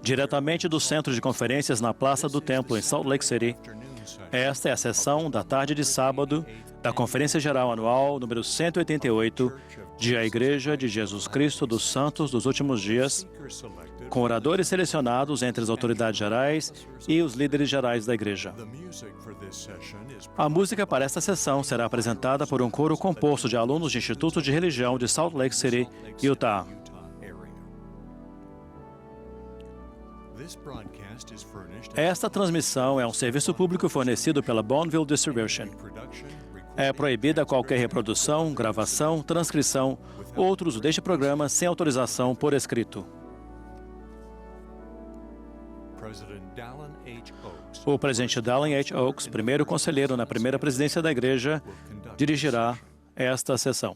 Diretamente do Centro de Conferências na Praça do Templo, em Salt Lake City, esta é a sessão da tarde de sábado da Conferência Geral Anual número 188 de A Igreja de Jesus Cristo dos Santos dos Últimos Dias, com oradores selecionados entre as autoridades gerais e os líderes gerais da Igreja. A música para esta sessão será apresentada por um coro composto de alunos do Instituto de Religião de Salt Lake City, Utah. Esta transmissão é um serviço público fornecido pela Bonneville Distribution. É proibida qualquer reprodução, gravação, transcrição ou outro uso deste programa sem autorização por escrito. O presidente Dallin H. Oaks, primeiro conselheiro na primeira presidência da Igreja, dirigirá esta sessão.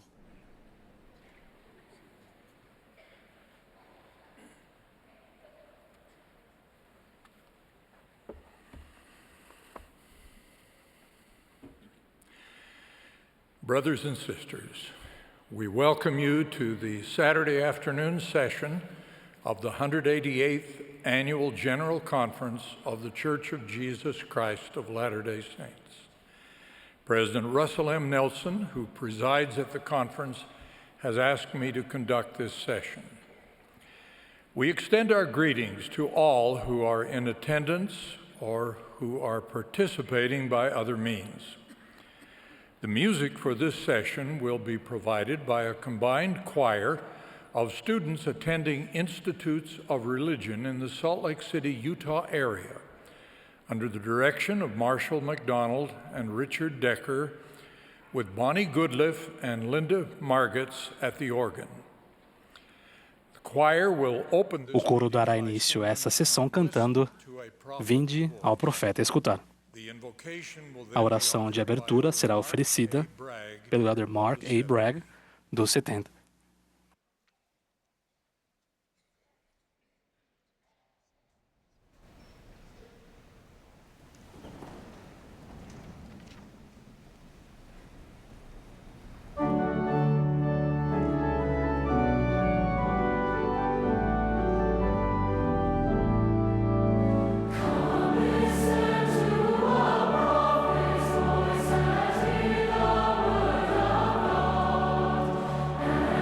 Brothers and sisters, we welcome you to the Saturday afternoon session of the 188th Annual General Conference of the Church of Jesus Christ of Latter-day Saints. President Russell M. Nelson, who presides at the conference, has asked me to conduct this session. We extend our greetings to all who are in attendance or who are participating by other means. The music for this session will be provided by a combined choir of students attending Institutes of Religion in the Salt Lake City, Utah area, under the direction of Marshall McDonald and Richard Decker, with Bonnie Goodliff and Linda Margetts at the organ. The choir will open O coro dará início a essa sessão cantando "Vinde ao Profeta escutar". A oração de abertura será oferecida pelo Elder Mark A. Bragg, dos 70. And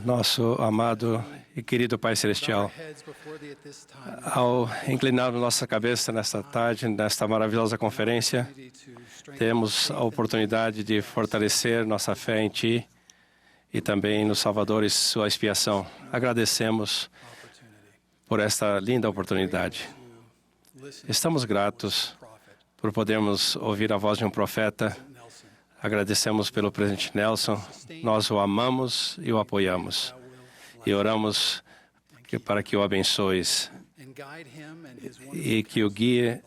Nosso amado e querido Pai Celestial, ao inclinar nossa cabeça nesta tarde, nesta maravilhosa conferência, temos a oportunidade de fortalecer nossa fé em Ti e também no Salvador e sua expiação. Agradecemos por esta linda oportunidade. Estamos gratos por podermos ouvir a voz de um profeta. Agradecemos pelo presidente Nelson. Nós o amamos e o apoiamos. E oramos para que o abençoes e que o guie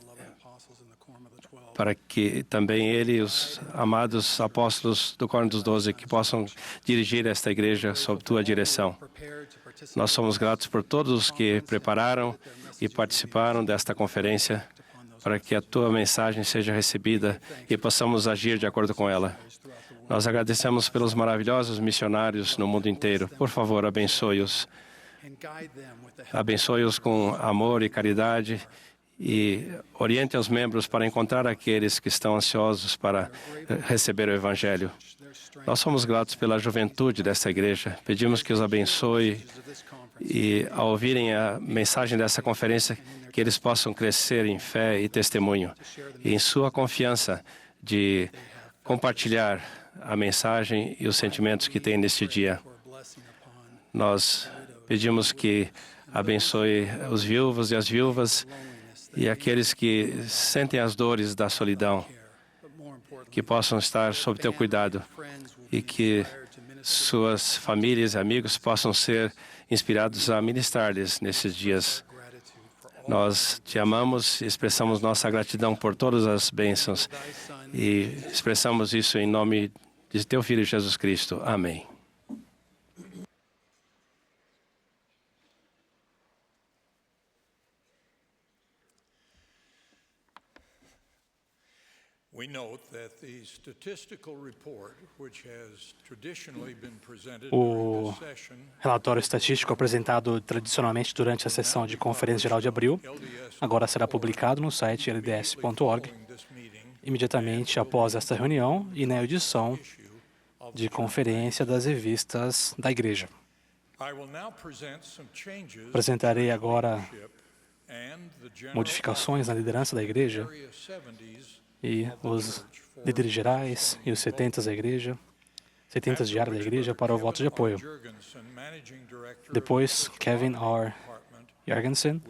para que também ele e os amados apóstolos do Quórum dos 12 que possam dirigir esta igreja sob tua direção. Nós somos gratos por todos os que prepararam e participaram desta conferência para que a tua mensagem seja recebida e possamos agir de acordo com ela. Nós agradecemos pelos maravilhosos missionários no mundo inteiro. Por favor, abençoe-os. Abençoe-os com amor e caridade e oriente os membros para encontrar aqueles que estão ansiosos para receber o Evangelho. Nós somos gratos pela juventude desta igreja. Pedimos que os abençoe e, ao ouvirem a mensagem dessa conferência, que eles possam crescer em fé e testemunho e em sua confiança de compartilhar a mensagem e os sentimentos que têm neste dia. Nós pedimos que abençoe os viúvos e as viúvas e aqueles que sentem as dores da solidão, que possam estar sob teu cuidado e que suas famílias e amigos possam ser inspirados a ministrar-lhes nesses dias. Nós te amamos e expressamos nossa gratidão por todas as bênçãos e expressamos isso em nome de teu Filho Jesus Cristo. Amém. We note that the statistical report, which has traditionally been presented during O this session, relatório estatístico apresentado tradicionalmente durante a sessão de Conferência Geral de Abril agora será publicado no site lds.org imediatamente após esta reunião e na edição de Conferência das Revistas da Igreja. I will now present some changes Apresentarei agora and the general modificações na liderança da Igreja area 70s e os líderes gerais e os 70 da Igreja, 70 diários da Igreja para o voto de apoio. Jurgensen, managing director Depois, Kevin R. Jorgensen,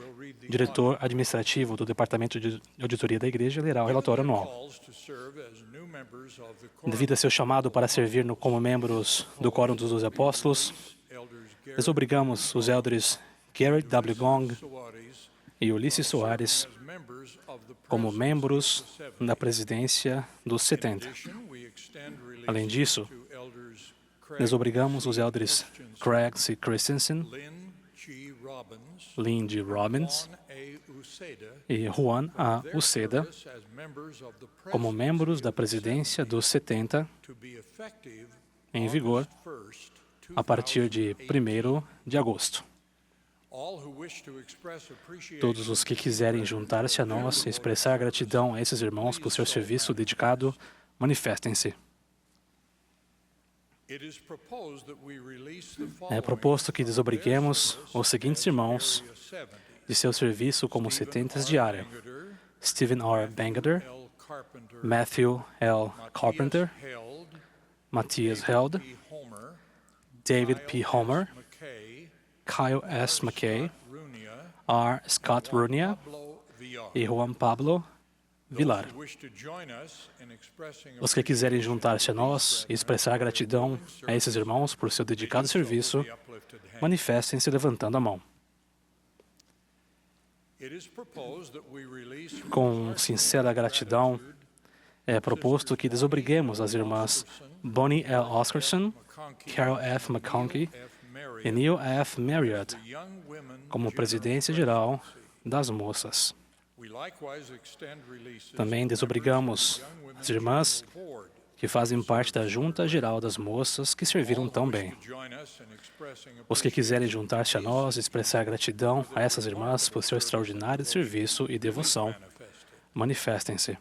diretor administrativo do Departamento de Auditoria da Igreja, lerá o relatório anual. calls to serve as new members of the Quorum Devido a seu chamado para servir como membros do Quórum dos 12 Apóstolos, elders desobrigamos os elders Garrett W. Gong Soares e Ulisses Soares as members of the como membros da presidência dos 70. Presidium. We extend release Além disso, to elders Craig desobrigamos os elders Craig C. Christensen, Lynn G. Robbins, Lynn G. Robbins Juan A. Uceda, e Juan A. Uceda as members of the como membros da presidência dos 70 to be effective em vigor 1st, a partir de 1º de agosto. all who wish to express appreciation Todos os que quiserem juntar-se a nós e expressar gratidão a esses irmãos por seu serviço dedicado, manifestem-se. It is proposed that we release the É following proposto que desobriguemos os seguintes irmãos area 70. de seu serviço como 70 diária: Bangerter, Stephen R. Bangerter, L. Carpenter, Matthew L. Carpenter, Held, Matthias Held, P. Homer, David P. Homer, McKay, Kyle S. McKay, Runia, R. Scott Runia Pablo Villar. e Juan Pablo Vilar. Who wish to join us in expressing Os que quiserem juntar-se a nós e expressar gratidão a esses irmãos por seu dedicado serviço, uplifted hand. manifestem-se levantando a mão. It is proposed that we release Com sincera gratidão, é proposto que desobriguemos as irmãs Bonnie L. Oscarson, Carol F. McConkie F. Mary, e Neil F. Marriott young women como presidência geral das moças. We likewise extend releases Também desobrigamos as irmãs board que fazem parte da Junta Geral das Moças que serviram tão bem. to join us in expressing Os que quiserem juntar-se a nós e expressar gratidão a essas irmãs por seu extraordinário serviço e devoção, manifested. manifestem-se.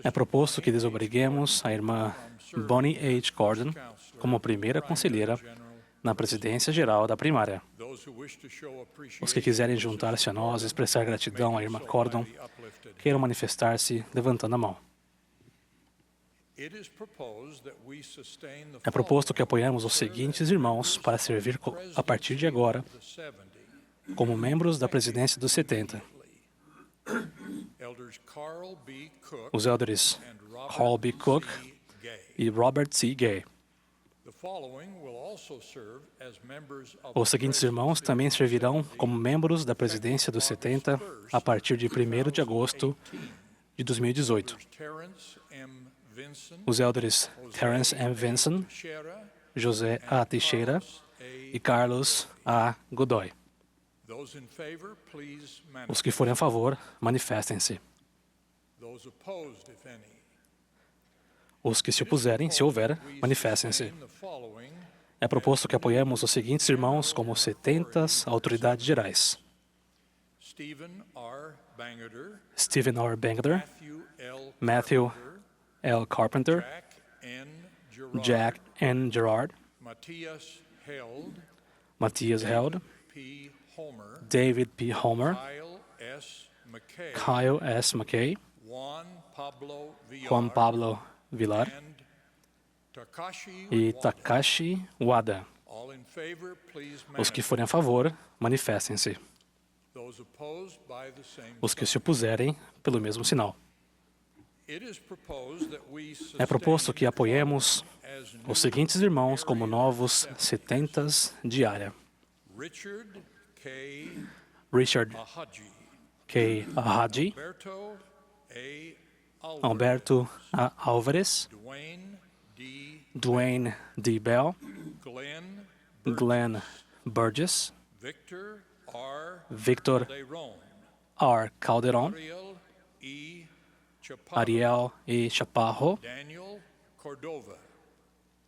É proposto que desobriguemos a irmã Bonnie H. Gordon como primeira conselheira na presidência geral da primária. Os que quiserem juntar-se a nós e expressar gratidão à irmã Gordon, queiram manifestar-se levantando a mão. É proposto que apoiemos os seguintes irmãos para servir a partir de agora como membros da presidência dos 70. Os elders Carl B. Cook e Robert C. Gay. Os seguintes irmãos também servirão como membros da presidência dos 70 a partir de 1º de agosto de 2018. Os elders Terence M. Vinson, José A. Teixeira e Carlos A. Godoy. Os que forem a favor, manifestem-se. Os que se opuserem, se houver, manifestem-se. É proposto que apoiemos os seguintes irmãos como 70 autoridades gerais: Stephen R. Bangerter, Matthew L. Carpenter, Jack N. Gerard, Matthias Held, David P. Homer, Kyle S. McKay, Juan Pablo Villar e Takashi Wada. Os que forem a favor, manifestem-se. Os que se opuserem, pelo mesmo sinal. É proposto que apoiemos os seguintes irmãos como novos 70s de área: Richard K. Ahadji, Alberto A. Álvares, Dwayne D. Bell, Glenn Burgess, Victor R. Calderon, Ariel E. Chaparro,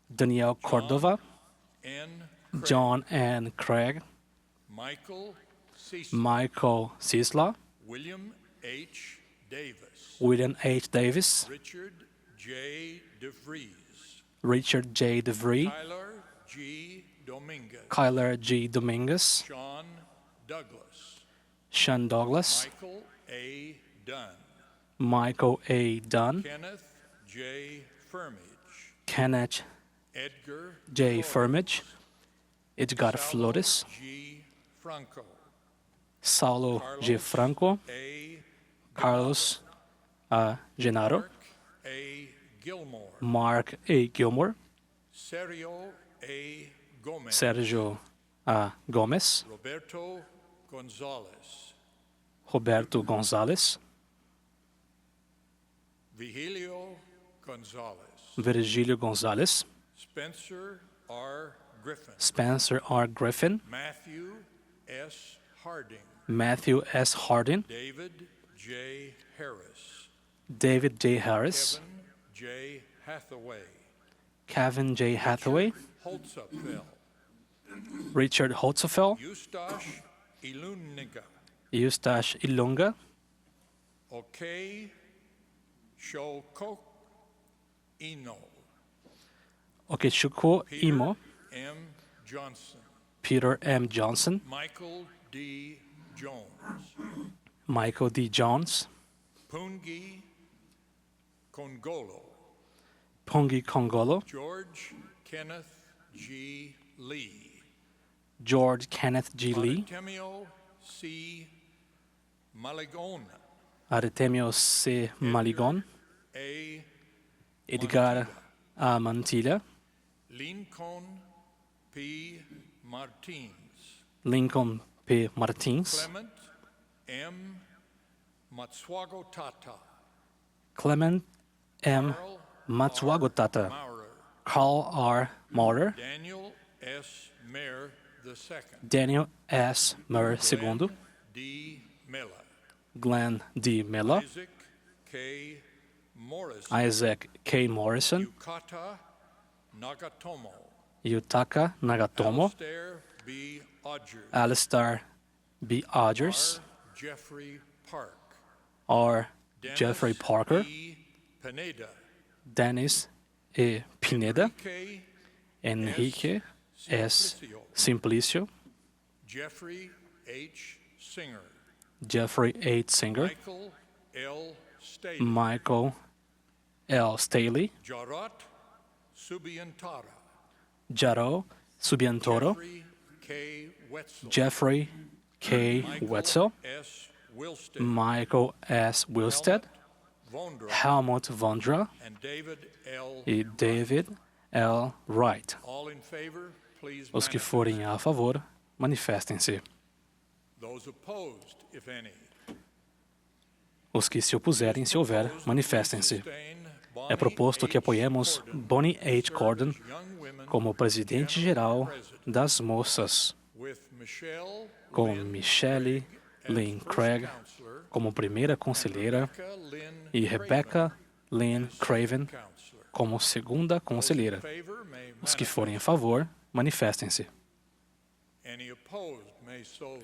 Daniel Cordova, John N. Craig, Michael Sisla, William H. Davis, Richard J. DeVries, Kyler G. Dominguez, Sean Douglas, Michael A. Dunn, Kenneth J. Firmage, Edgar Flores, Saulo G. Franco, Carlos A. Genaro, Mark A. Gilmore, Sergio A. Gomes, Roberto Gonzalez, Virgílio Gonzalez, Spencer R. Griffin, Matthew S. Harding, David J. Harris, Kevin J. Hathaway, Richard Holtzapfel, Eustache Ilunga, Okechukwu Imo, Peter M. Johnson, Michael D. Jones, Michael D. Jones, Pungi Kongolo, Pungi Kongolo, George Kenneth G. Lee, George Kenneth G. Lee, Artemio C. Maligona, Artemio C. Maligon, A. Edgar A. Mantilla, Lincoln P. Martins, Lincoln P. Martins, Clement M. Matsuagotata, Clement M. Matsuagotata, Maurer, Carl R. Maurer, Daniel S. Mayer II, Daniel S. Murr II, D. Miller, Glenn D. Miller, Isaac K. Morris, Isaac K. Morrison, Yukata Nagatomo, Yutaka Nagatomo, Alastair B. Odgers, Alistair B. Odgers, Jeffrey Park, R. Jeffrey Parker, E. Pineda, Dennis E. Pineda, K. Enrique S. Simplicio, Jeffrey H. Singer, Jeffrey H. Singer, Michael L. Staley, Michael L. Staley, Jarot Subiantara, Jaro Subiantoro, Jeffrey K. Wetzel, Jeffrey K. Wetzel, S. Wilstead, Michael S. Wilstead, Vondra, Helmut Vondra and David L. e David L. Wright. All in favor, please Os que manifest. forem a favor, manifestem-se. Those opposed, if any. Os que se opuserem, se houver, manifestem-se. É proposto que apoiemos Bonnie H. Cordon como presidente-geral das moças, com Michelle Lynn Craig como primeira conselheira e Rebecca Lynn Craven como segunda conselheira. Os que forem a favor, manifestem-se.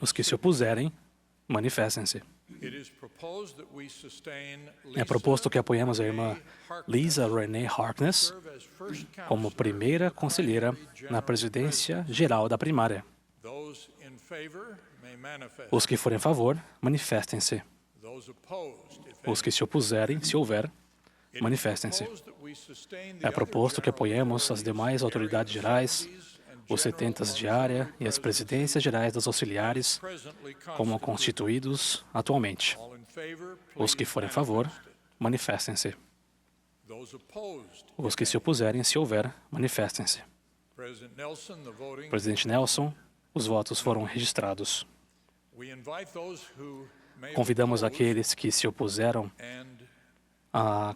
Os que se opuserem, manifestem-se. É proposto que apoiemos a irmã Lisa Renee Harkness como primeira conselheira na presidência geral da primária. Os que forem a favor, manifestem-se. Os que se opuserem, se houver, manifestem-se. É proposto que apoiemos as demais autoridades gerais, os 70 de área e as presidências gerais das auxiliares, como constituídos atualmente. Os que forem a favor, manifestem-se. Os que se opuserem, se houver, manifestem-se. Presidente Nelson, os votos foram registrados. Convidamos aqueles que se opuseram a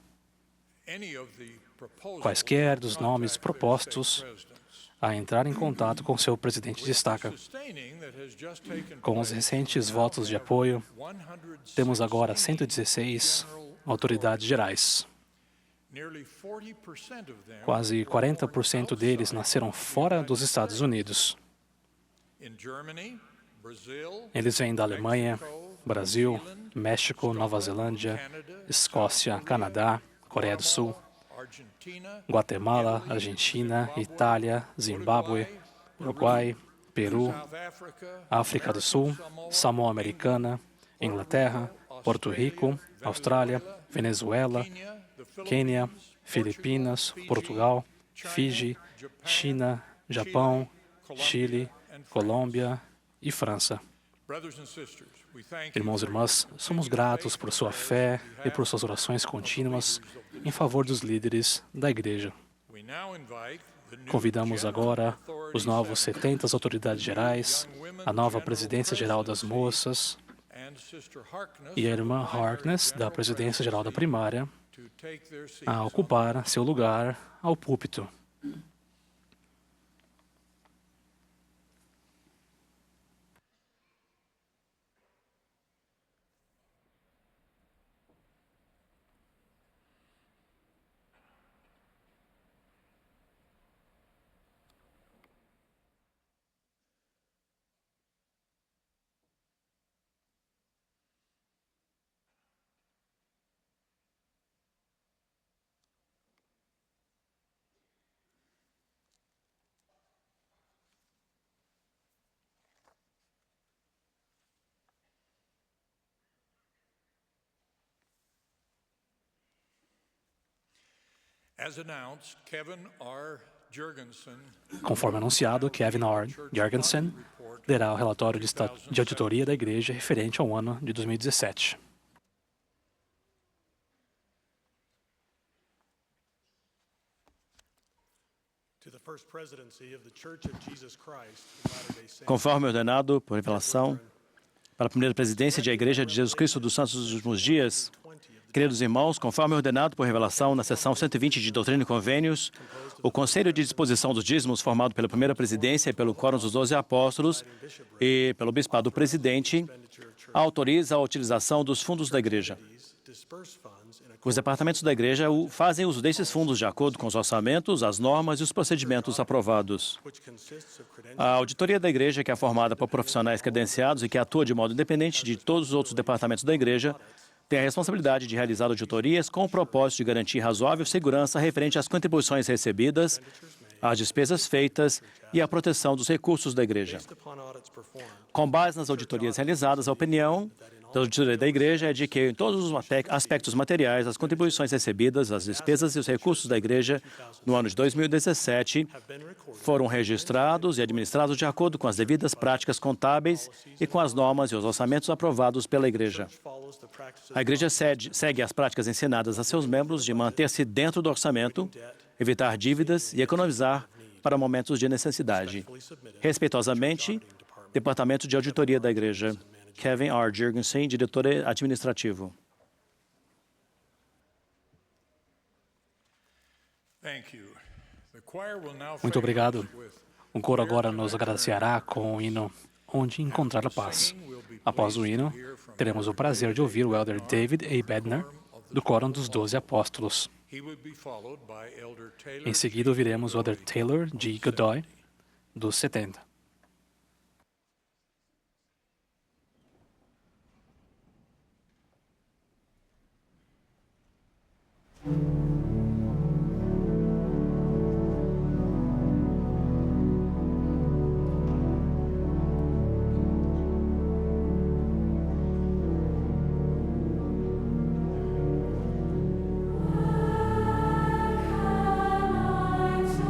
quaisquer dos nomes propostos a entrar em contato com seu presidente de estaca. Com os recentes votos de apoio, temos agora 116 autoridades gerais. Quase 40% deles nasceram fora dos Estados Unidos. Eles vêm da Alemanha, Brasil, México, Nova Zelândia, Escócia, Canadá, Coreia do Sul, Guatemala, Argentina, Itália, Zimbábue, Uruguai, Peru, África do Sul, Samoa Americana, Inglaterra, Porto Rico, Austrália, Venezuela, Quênia, Filipinas, Portugal, Fiji, China, Japão, Chile, Colômbia e França. Irmãos e irmãs, somos gratos por sua fé e por suas orações contínuas em favor dos líderes da Igreja. Convidamos agora os novos 70 autoridades gerais, a nova presidência geral das moças e a irmã Harkness, da presidência geral da primária, a ocupar seu lugar ao púlpito. Conforme anunciado, Kevin R. Jorgensen lerá o relatório de auditoria da Igreja referente ao ano de 2017. Conforme ordenado por revelação, para a primeira presidência da Igreja de Jesus Cristo dos Santos dos Últimos Dias, queridos irmãos, conforme ordenado por revelação na seção 120 de Doutrina e Convênios, o Conselho de Disposição dos Dízimos, formado pela primeira presidência e pelo Quórum dos 12 Apóstolos e pelo Bispado Presidente, autoriza a utilização dos fundos da Igreja. Os departamentos da Igreja fazem uso desses fundos de acordo com os orçamentos, as normas e os procedimentos aprovados. A auditoria da Igreja, que é formada por profissionais credenciados e que atua de modo independente de todos os outros departamentos da Igreja, tem a responsabilidade de realizar auditorias com o propósito de garantir razoável segurança referente às contribuições recebidas, às despesas feitas e à proteção dos recursos da Igreja. Com base nas auditorias realizadas, a opinião da auditoria da Igreja é de que, em todos os aspectos materiais, as contribuições recebidas, as despesas e os recursos da Igreja no ano de 2017 foram registrados e administrados de acordo com as devidas práticas contábeis e com as normas e os orçamentos aprovados pela Igreja. A Igreja segue as práticas ensinadas a seus membros de manter-se dentro do orçamento, evitar dívidas e economizar para momentos de necessidade. Respeitosamente, Departamento de Auditoria da Igreja. Kevin R. Jurgensen, diretor administrativo. Muito obrigado. O coro agora nos agradecerá com o hino Onde Encontrar a Paz. Após o hino, teremos o prazer de ouvir o elder David A. Bednar, do Quórum dos 12 Apóstolos. Em seguida, ouviremos o elder Taylor G. Godoy, dos 70. Can I turn for peace?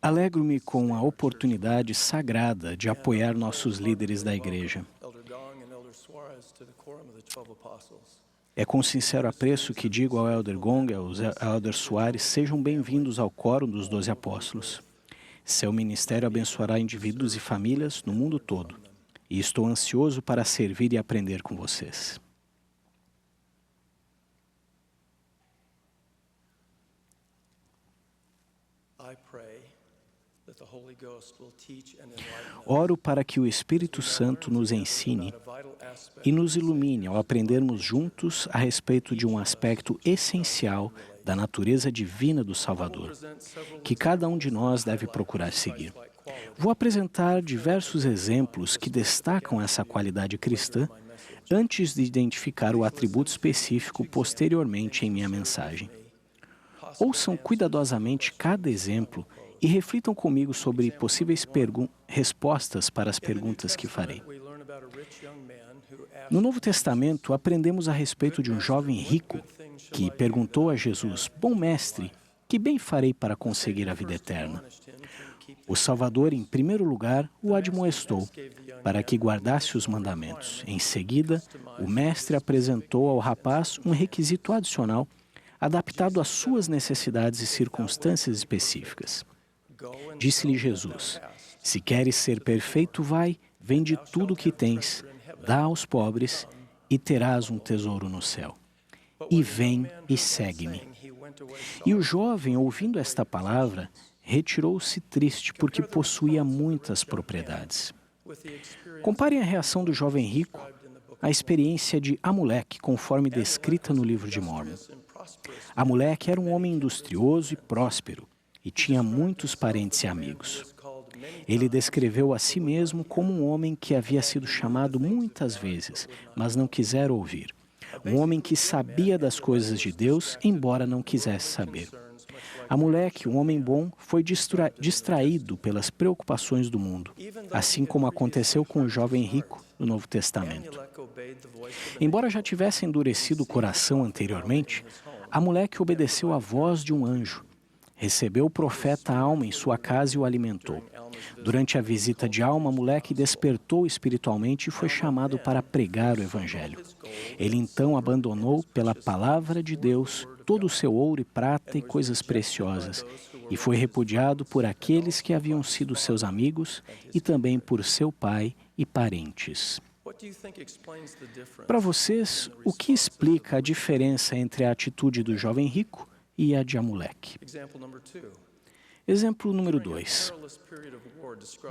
Alegro-me com a oportunidade sagrada de apoiar nossos líderes da Igreja. É com sincero apreço que digo ao Elder Gong e ao Elder Soares, sejam bem-vindos ao Quórum dos 12 Apóstolos. Seu ministério abençoará indivíduos e famílias no mundo todo, e estou ansioso para servir e aprender com vocês. Oro para que o Espírito Santo nos ensine e nos ilumine ao aprendermos juntos a respeito de um aspecto essencial da natureza divina do Salvador, que cada um de nós deve procurar seguir. Vou apresentar diversos exemplos que destacam essa qualidade cristã antes de identificar o atributo específico posteriormente em minha mensagem. Ouçam cuidadosamente cada exemplo e reflitam comigo sobre possíveis respostas para as perguntas que farei. No Novo Testamento, aprendemos a respeito de um jovem rico que perguntou a Jesus: "Bom mestre, que bem farei para conseguir a vida eterna?" O Salvador, em primeiro lugar, o admoestou para que guardasse os mandamentos. Em seguida, o mestre apresentou ao rapaz um requisito adicional adaptado às suas necessidades e circunstâncias específicas. Disse-lhe Jesus: "Se queres ser perfeito, vai, vende tudo o que tens, dá aos pobres e terás um tesouro no céu. E vem e segue-me." E o jovem, ouvindo esta palavra, retirou-se triste porque possuía muitas propriedades. Comparem a reação do jovem rico à experiência de Amulek, conforme descrita no livro de Mórmon. Amulek era um homem industrioso e próspero e tinha muitos parentes e amigos. Ele descreveu a si mesmo como um homem que havia sido chamado muitas vezes, mas não quisera ouvir. Um homem que sabia das coisas de Deus, embora não quisesse saber. Amulek, um homem bom, foi distraído pelas preocupações do mundo, assim como aconteceu com o jovem rico no Novo Testamento. Embora já tivesse endurecido o coração anteriormente, Amulek obedeceu à voz de um anjo. Recebeu o profeta Alma em sua casa e o alimentou. Durante a visita de Alma, Amulek despertou espiritualmente e foi chamado para pregar o Evangelho. Ele então abandonou, pela palavra de Deus, todo o seu ouro e prata e coisas preciosas, e foi repudiado por aqueles que haviam sido seus amigos e também por seu pai e parentes. Para vocês, o que explica a diferença entre a atitude do jovem rico e a de Amulek? Exemplo número 2.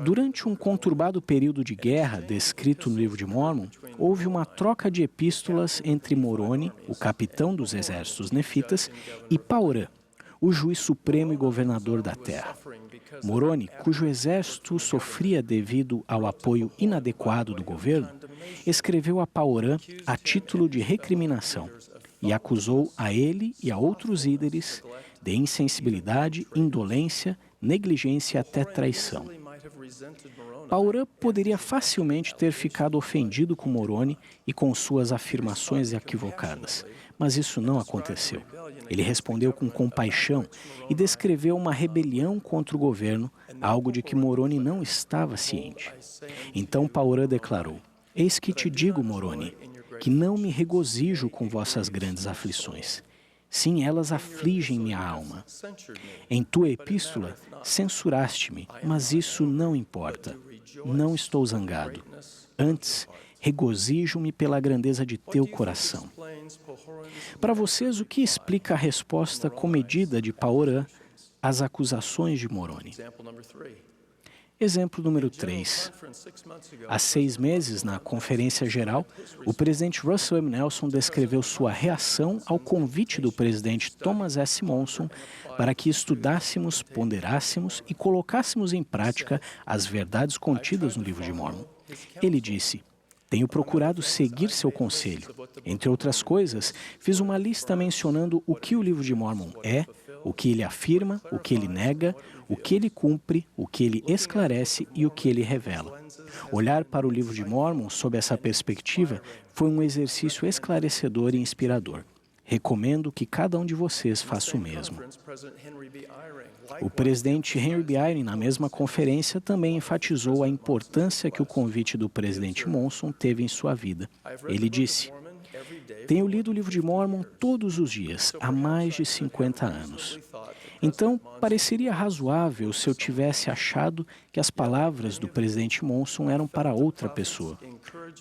Durante um conturbado período de guerra descrito no livro de Mórmon, houve uma troca de epístolas entre Moroni, o capitão dos exércitos nefitas, e Paorã, o juiz supremo e governador da terra. Moroni, cujo exército sofria devido ao apoio inadequado do governo, escreveu a Paorã a título de recriminação e acusou a ele e a outros líderes de insensibilidade, indolência, negligência e até traição. Paorã poderia facilmente ter ficado ofendido com Moroni e com suas afirmações equivocadas, mas isso não aconteceu. Ele respondeu com compaixão e descreveu uma rebelião contra o governo, algo de que Moroni não estava ciente. Então Paorã declarou: "Eis que te digo, Moroni, que não me regozijo com vossas grandes aflições. Sim, elas afligem minha alma. Em tua epístola, censuraste-me, mas isso não importa. Não estou zangado. Antes, regozijo-me pela grandeza de teu coração." Para vocês, o que explica a resposta comedida de Paorã às acusações de Moroni? Exemplo número 3. Há 6 meses, na Conferência Geral, o presidente Russell M. Nelson descreveu sua reação ao convite do presidente Thomas S. Monson para que estudássemos, ponderássemos e colocássemos em prática as verdades contidas no livro de Mórmon. Ele disse: "Tenho procurado seguir seu conselho. Entre outras coisas, fiz uma lista mencionando o que o livro de Mórmon é, o que ele afirma, o que ele nega, o que ele cumpre, o que ele esclarece e o que ele revela. Olhar para o livro de Mórmon sob essa perspectiva foi um exercício esclarecedor e inspirador. Recomendo que cada um de vocês faça o mesmo. O presidente Henry B. Eyring, na mesma conferência, também enfatizou a importância que o convite do presidente Monson teve em sua vida. Ele disse: "Tenho lido o livro de Mórmon todos os dias, há mais de 50 anos. Então, pareceria razoável se eu tivesse achado que as palavras do presidente Monson eram para outra pessoa.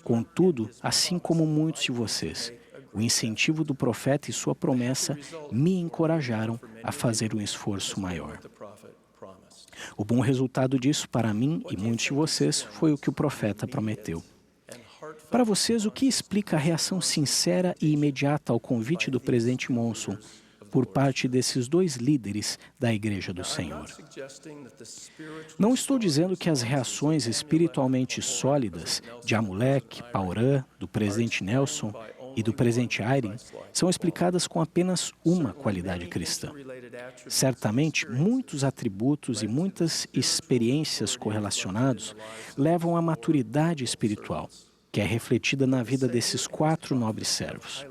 Contudo, assim como muitos de vocês, o incentivo do profeta e sua promessa me encorajaram a fazer um esforço maior. O bom resultado disso para mim e muitos de vocês foi o que o profeta prometeu. Para vocês, o que explica a reação sincera e imediata ao convite do presidente Monson por parte desses dois líderes da Igreja do Senhor? Não estou dizendo que as reações espiritualmente sólidas de Amulek, Paurã, do presidente Nelson e do presidente Eyring são explicadas com apenas uma qualidade cristã. Certamente, muitos atributos e muitas experiências correlacionados levam à maturidade espiritual, que é refletida na vida desses 4 nobres servos.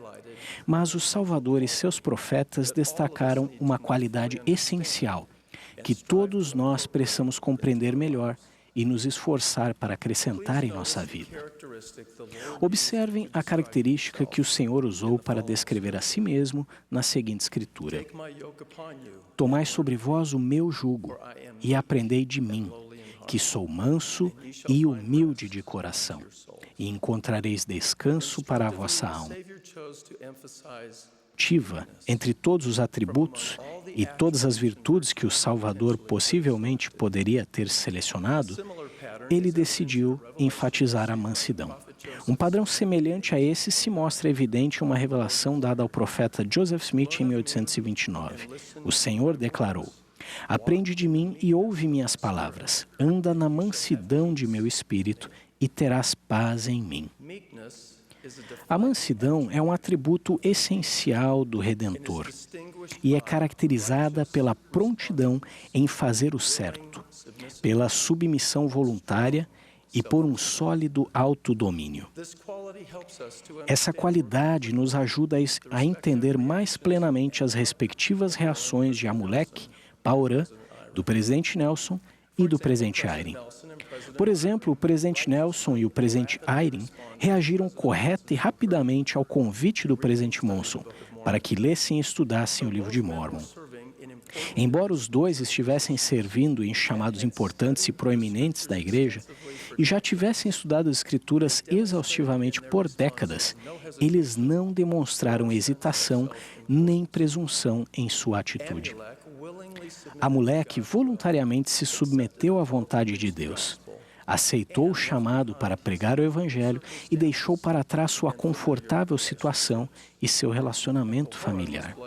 Mas os Salvador e seus profetas destacaram uma qualidade essencial, que todos nós precisamos compreender melhor e nos esforçar para acrescentar em nossa vida. Observem a característica que o Senhor usou para descrever a si mesmo na seguinte escritura: "Tomai sobre vós o meu jugo e aprendei de mim, que sou manso e humilde de coração, e encontrareis descanso para a vossa alma." Entre todos os atributos e todas as virtudes que o Salvador possivelmente poderia ter selecionado, ele decidiu enfatizar a mansidão. Um padrão semelhante a esse se mostra evidente em uma revelação dada ao profeta Joseph Smith em 1829. O Senhor declarou: "Aprende de mim e ouve minhas palavras. Anda na mansidão de meu espírito e terás paz em mim." A mansidão é um atributo essencial do Redentor e é caracterizada pela prontidão em fazer o certo, pela submissão voluntária e por um autodomínio. Essa qualidade nos ajuda a entender mais plenamente as respectivas reações de Amulek, Paurã, do presidente Nelson e do presidente Eyring. Por exemplo, o presidente Nelson e o presidente Eyring reagiram correta e rapidamente ao convite do presidente Monson para que lessem e estudassem o livro de Mórmon. Embora os dois estivessem servindo em chamados importantes e proeminentes da igreja e já tivessem estudado as escrituras exaustivamente por décadas, eles não demonstraram hesitação nem presunção em sua atitude. Amulek voluntariamente se submeteu à vontade de Deus, aceitou o chamado para pregar o Evangelho e deixou para trás sua confortável situação e seu relacionamento familiar.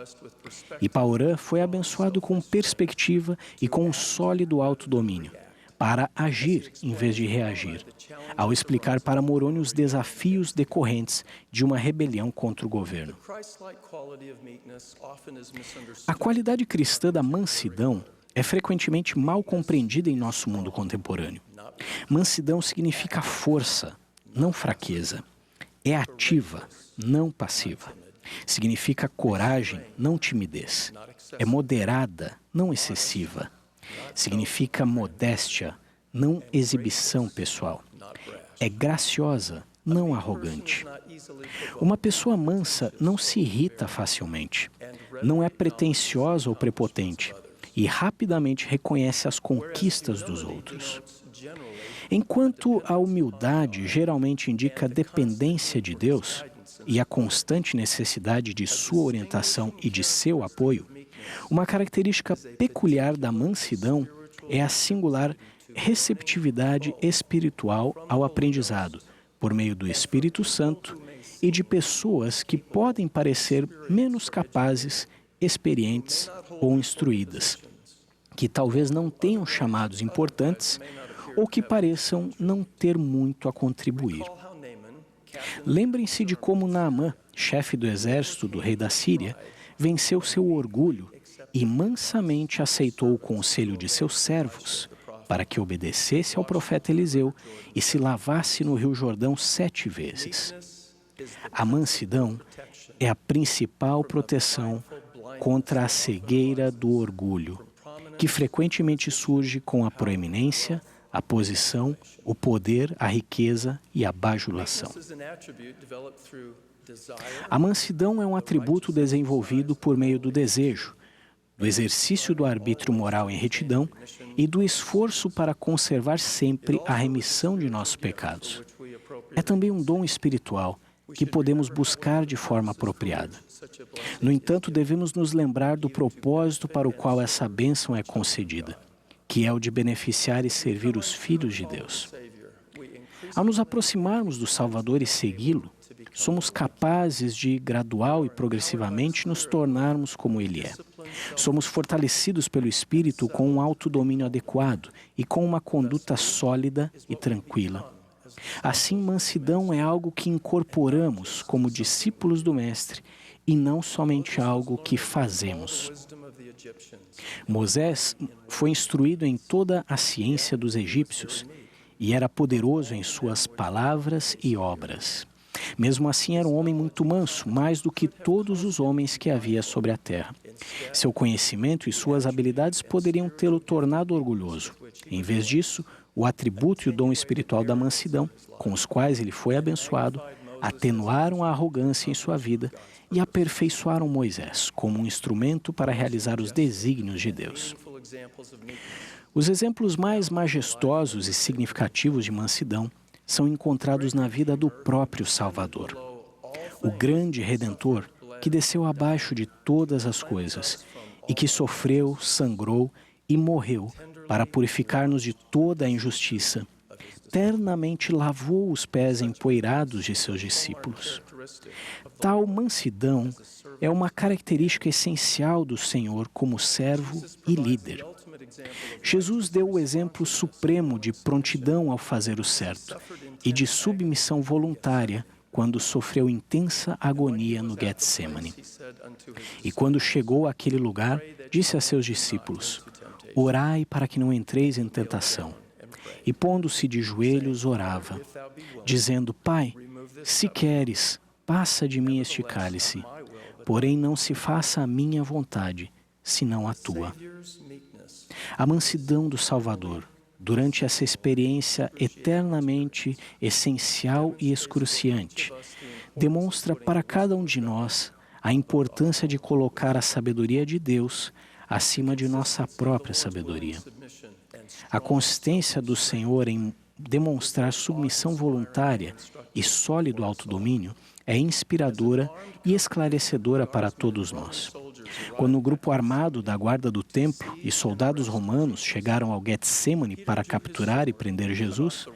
E Paurã foi abençoado com perspectiva e com um sólido autodomínio, para agir em vez de reagir, ao explicar para Moroni os desafios decorrentes de uma rebelião contra o governo. A qualidade cristã da mansidão é frequentemente mal compreendida em nosso mundo contemporâneo. Mansidão significa força, não fraqueza. É ativa, não passiva. Significa coragem, não timidez. É moderada, não excessiva. Significa modéstia, não exibição pessoal. É graciosa, não arrogante. Uma pessoa mansa não se irrita facilmente, não é pretensiosa ou prepotente e rapidamente reconhece as conquistas dos outros. Enquanto a humildade geralmente indica a dependência de Deus e a constante necessidade de sua orientação e de seu apoio, uma característica peculiar da mansidão é a singular receptividade espiritual ao aprendizado, por meio do Espírito Santo e de pessoas que podem parecer menos capazes, experientes ou instruídas, que talvez não tenham chamados importantes ou que pareçam não ter muito a contribuir. Lembrem-se de como Naamã, chefe do exército do rei da Síria, venceu seu orgulho e mansamente aceitou o conselho de seus servos para que obedecesse ao profeta Eliseu e se lavasse no rio Jordão 7 vezes. A mansidão é a principal proteção contra a cegueira do orgulho, que frequentemente surge com a proeminência, a posição, o poder, a riqueza e a bajulação. A mansidão é um atributo desenvolvido por meio do desejo, do exercício do arbítrio moral em retidão e do esforço para conservar sempre a remissão de nossos pecados. É também um dom espiritual que podemos buscar de forma apropriada. No entanto, devemos nos lembrar do propósito para o qual essa bênção é concedida, que é o de beneficiar e servir os filhos de Deus. Ao nos aproximarmos do Salvador e segui-lo, somos capazes de, gradual e progressivamente, nos tornarmos como Ele é. Somos fortalecidos pelo Espírito com um autodomínio adequado e com uma conduta sólida e tranquila. Assim, mansidão é algo que incorporamos como discípulos do Mestre e não somente algo que fazemos. Moisés foi instruído em toda a ciência dos egípcios e era poderoso em suas palavras e obras. Mesmo assim, era um homem muito manso, mais do que todos os homens que havia sobre a terra. Seu conhecimento e suas habilidades poderiam tê-lo tornado orgulhoso. Em vez disso, o atributo e o dom espiritual da mansidão, com os quais ele foi abençoado, atenuaram a arrogância em sua vida e aperfeiçoaram Moisés como um instrumento para realizar os desígnios de Deus. Os exemplos mais majestosos e significativos de mansidão são encontrados na vida do próprio Salvador, o grande Redentor que desceu abaixo de todas as coisas e que sofreu, sangrou e morreu para purificar-nos de toda a injustiça. Ternamente lavou os pés empoeirados de seus discípulos. Tal mansidão é uma característica essencial do Senhor como servo e líder. Jesus deu o exemplo supremo de prontidão ao fazer o certo e de submissão voluntária quando sofreu intensa agonia no Getsemane. E quando chegou àquele lugar, disse a seus discípulos: "Orai para que não entreis em tentação." E pondo-se de joelhos, orava, dizendo: "Pai, se queres, passa de mim este cálice, porém não se faça a minha vontade, senão a tua." A mansidão do Salvador, durante essa experiência eternamente essencial e excruciante, demonstra para cada um de nós a importância de colocar a sabedoria de Deus acima de nossa própria sabedoria. A consistência do Senhor em demonstrar submissão voluntária e sólido autodomínio é inspiradora e esclarecedora para todos nós. Quando o grupo armado da guarda do templo e soldados romanos chegaram ao Getsemane para capturar e prender Jesus,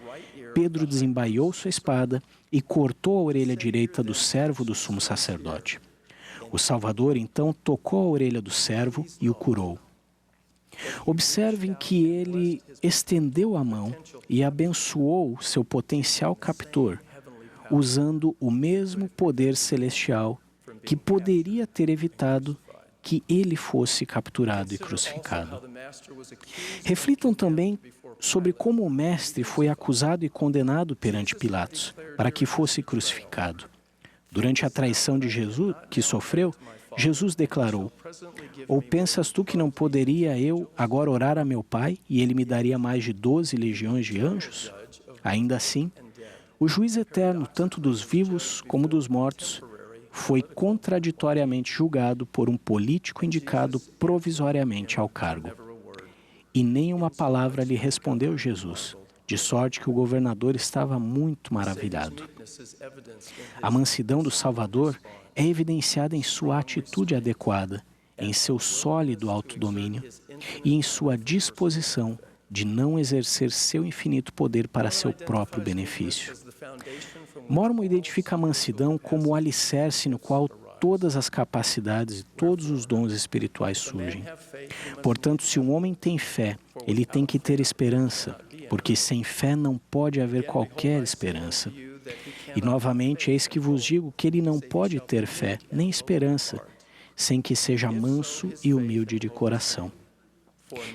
Pedro desembaiou sua espada e cortou a orelha direita do servo do sumo sacerdote. O Salvador então tocou a orelha do servo e o curou. Observem que ele estendeu a mão e abençoou seu potencial captor, usando o mesmo poder celestial que poderia ter evitado que ele fosse capturado e crucificado. Reflitam também sobre como o Mestre foi acusado e condenado perante Pilatos para que fosse crucificado. Durante a traição de Jesus que sofreu, Jesus declarou: "Ou pensas tu que não poderia eu agora orar a meu Pai e ele me daria mais de 12 legiões de anjos? Ainda assim, o juiz eterno, tanto dos vivos como dos mortos, foi contraditoriamente julgado por um político indicado provisoriamente ao cargo." E nem uma palavra lhe respondeu Jesus, de sorte que o governador estava muito maravilhado. A mansidão do Salvador é evidenciada em sua atitude adequada, em seu sólido autodomínio e em sua disposição de não exercer seu infinito poder para seu próprio benefício. Mormon identifica a mansidão como o alicerce no qual todas as capacidades e todos os dons espirituais surgem. Portanto, se um homem tem fé, ele tem que ter esperança, porque sem fé não pode haver qualquer esperança. E novamente, eis que vos digo que ele não pode ter fé, nem esperança, sem que seja manso e humilde de coração.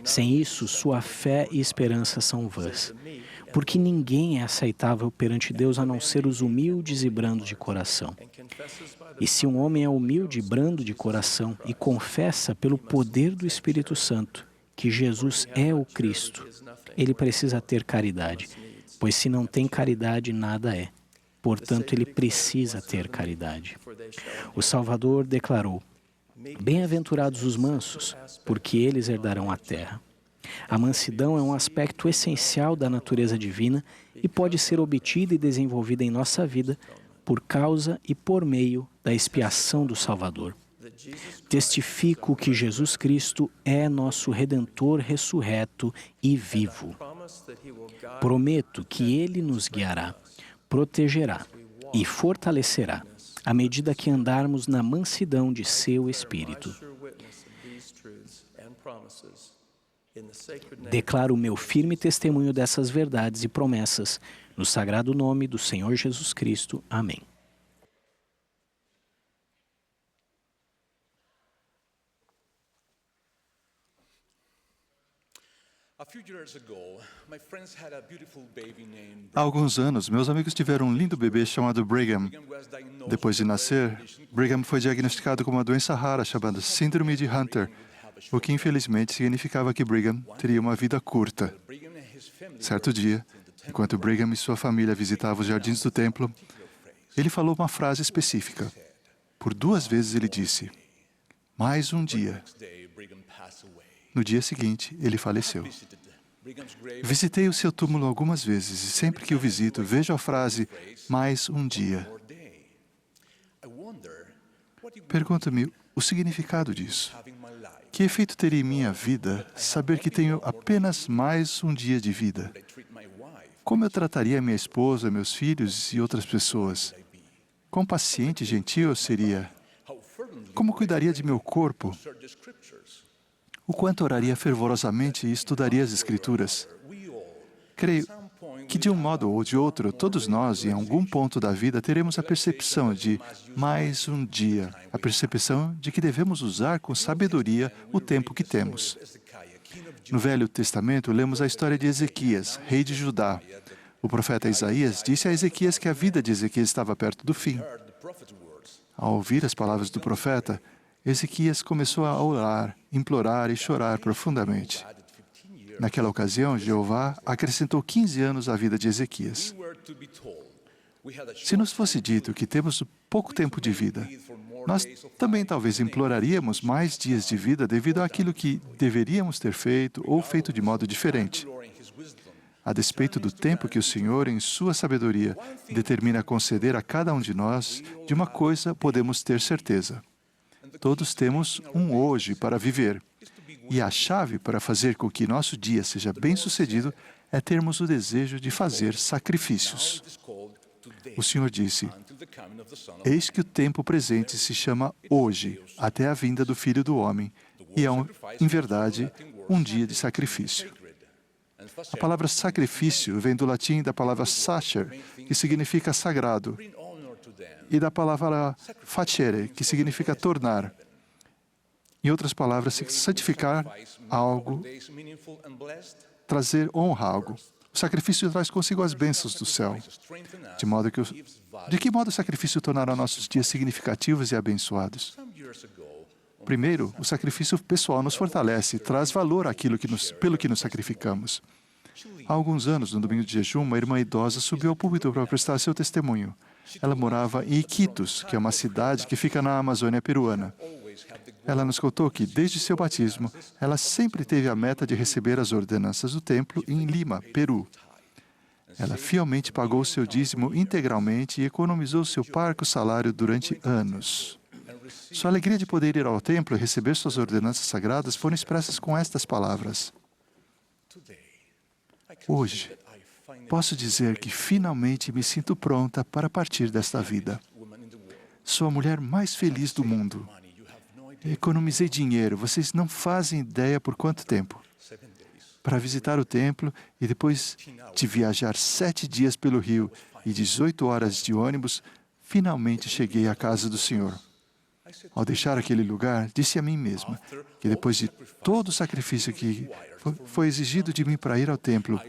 Sem isso, sua fé e esperança são vãs. porque ninguém é aceitável perante Deus a não ser os humildes e brandos de coração. E se um homem é humilde e brando de coração e confessa pelo poder do Espírito Santo que Jesus é o Cristo, ele precisa ter caridade, pois se não tem caridade, nada é. Portanto, ele precisa ter caridade. O Salvador declarou: bem-aventurados os mansos, porque eles herdarão a terra. A mansidão é um aspecto essencial da natureza divina e pode ser obtida e desenvolvida em nossa vida por causa e por meio da expiação do Salvador. Testifico que Jesus Cristo é nosso Redentor ressurreto e vivo. Prometo que Ele nos guiará, protegerá e fortalecerá à medida que andarmos na mansidão de seu Espírito. Declaro o meu firme testemunho dessas verdades e promessas, no sagrado nome do Senhor Jesus Cristo. Amém. Há alguns anos, meus amigos tiveram um lindo bebê chamado Brigham. Depois de nascer, Brigham foi diagnosticado com uma doença rara chamada Síndrome de Hunter, o que infelizmente significava que Brigham teria uma vida curta. Certo dia, enquanto Brigham e sua família visitavam os jardins do templo, ele falou uma frase específica. Por 2 vezes ele disse: mais um dia. No dia seguinte, ele faleceu. Visitei o seu túmulo algumas vezes e sempre que o visito, vejo a frase, mais um dia. Pergunto-me o significado disso. Que efeito teria em minha vida saber que tenho apenas mais um dia de vida? Como eu trataria minha esposa, meus filhos e outras pessoas? Quão paciente e gentil eu seria? Como cuidaria de meu corpo? O quanto oraria fervorosamente e estudaria as Escrituras? Creio que, de um modo ou de outro, todos nós, em algum ponto da vida, teremos a percepção de mais um dia, a percepção de que devemos usar com sabedoria o tempo que temos. No Velho Testamento, lemos a história de Ezequias, rei de Judá. O profeta Isaías disse a Ezequias que a vida de Ezequias estava perto do fim. Ao ouvir as palavras do profeta, Ezequias começou a orar, implorar e chorar profundamente. Naquela ocasião, Jeová acrescentou 15 anos à vida de Ezequias. Se nos fosse dito que temos pouco tempo de vida, nós também talvez imploraríamos mais dias de vida devido àquilo que deveríamos ter feito ou feito de modo diferente. A despeito do tempo que o Senhor, em sua sabedoria, determina conceder a cada um de nós, de uma coisa podemos ter certeza. Todos temos um hoje para viver. E a chave para fazer com que nosso dia seja bem-sucedido é termos o desejo de fazer sacrifícios. O Senhor disse: eis que o tempo presente se chama hoje, até a vinda do Filho do Homem, e é, em verdade, um dia de sacrifício. A palavra sacrifício vem do latim da palavra sacer, que significa sagrado, e da palavra facere, que significa tornar. Em outras palavras, santificar algo, trazer honra a algo. O sacrifício traz consigo as bênçãos do céu. De que modo o sacrifício tornará nossos dias significativos e abençoados? Primeiro, o sacrifício pessoal nos fortalece, traz valor àquilo pelo que nos sacrificamos. Há alguns anos, no domingo de jejum, uma irmã idosa subiu ao púlpito para prestar seu testemunho. Ela morava em Iquitos, que é uma cidade que fica na Amazônia peruana. Ela nos contou que, desde seu batismo, ela sempre teve a meta de receber as ordenanças do templo em Lima, Peru. Ela fielmente pagou seu dízimo integralmente e economizou seu parco salário durante anos. Sua alegria de poder ir ao templo e receber suas ordenanças sagradas foram expressas com estas palavras: hoje, posso dizer que finalmente me sinto pronta para partir desta vida. Sou a mulher mais feliz do mundo. Economizei dinheiro, vocês não fazem ideia por quanto tempo. Para visitar o templo e depois de viajar 7 dias pelo rio e 18 horas de ônibus, finalmente cheguei à casa do Senhor. Ao deixar aquele lugar, disse a mim mesma que depois de todo o sacrifício que foi exigido de mim para ir ao templo,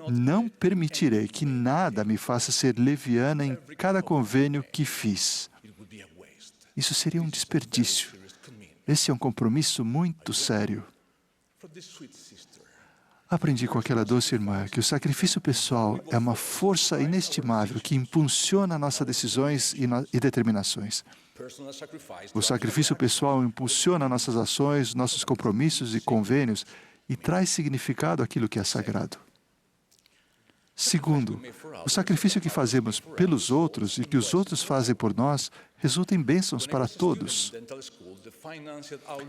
Não permitirei que nada me faça ser leviana em cada convênio que fiz. Isso seria um desperdício. Esse é um compromisso muito sério. Aprendi com aquela doce irmã que o sacrifício pessoal é uma força inestimável que impulsiona nossas decisões e determinações. O sacrifício pessoal impulsiona nossas ações, nossos compromissos e convênios e traz significado àquilo que é sagrado. Segundo, o sacrifício que fazemos pelos outros e que os outros fazem por nós resulta em bênçãos para todos.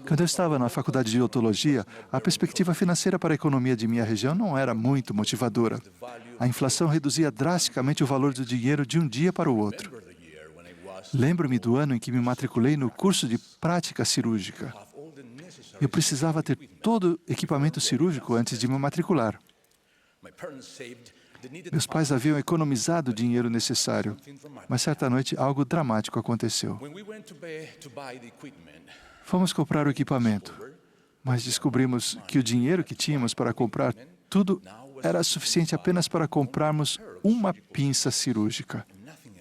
Quando eu estava na faculdade de odontologia, a perspectiva financeira para a economia de minha região não era muito motivadora. A inflação reduzia drasticamente o valor do dinheiro de um dia para o outro. Lembro-me do ano em que me matriculei no curso de prática cirúrgica. Eu precisava ter todo o equipamento cirúrgico antes de me matricular. Meus pais haviam economizado o dinheiro necessário, mas certa noite algo dramático aconteceu. Fomos comprar o equipamento, mas descobrimos que o dinheiro que tínhamos para comprar tudo era suficiente apenas para comprarmos uma pinça cirúrgica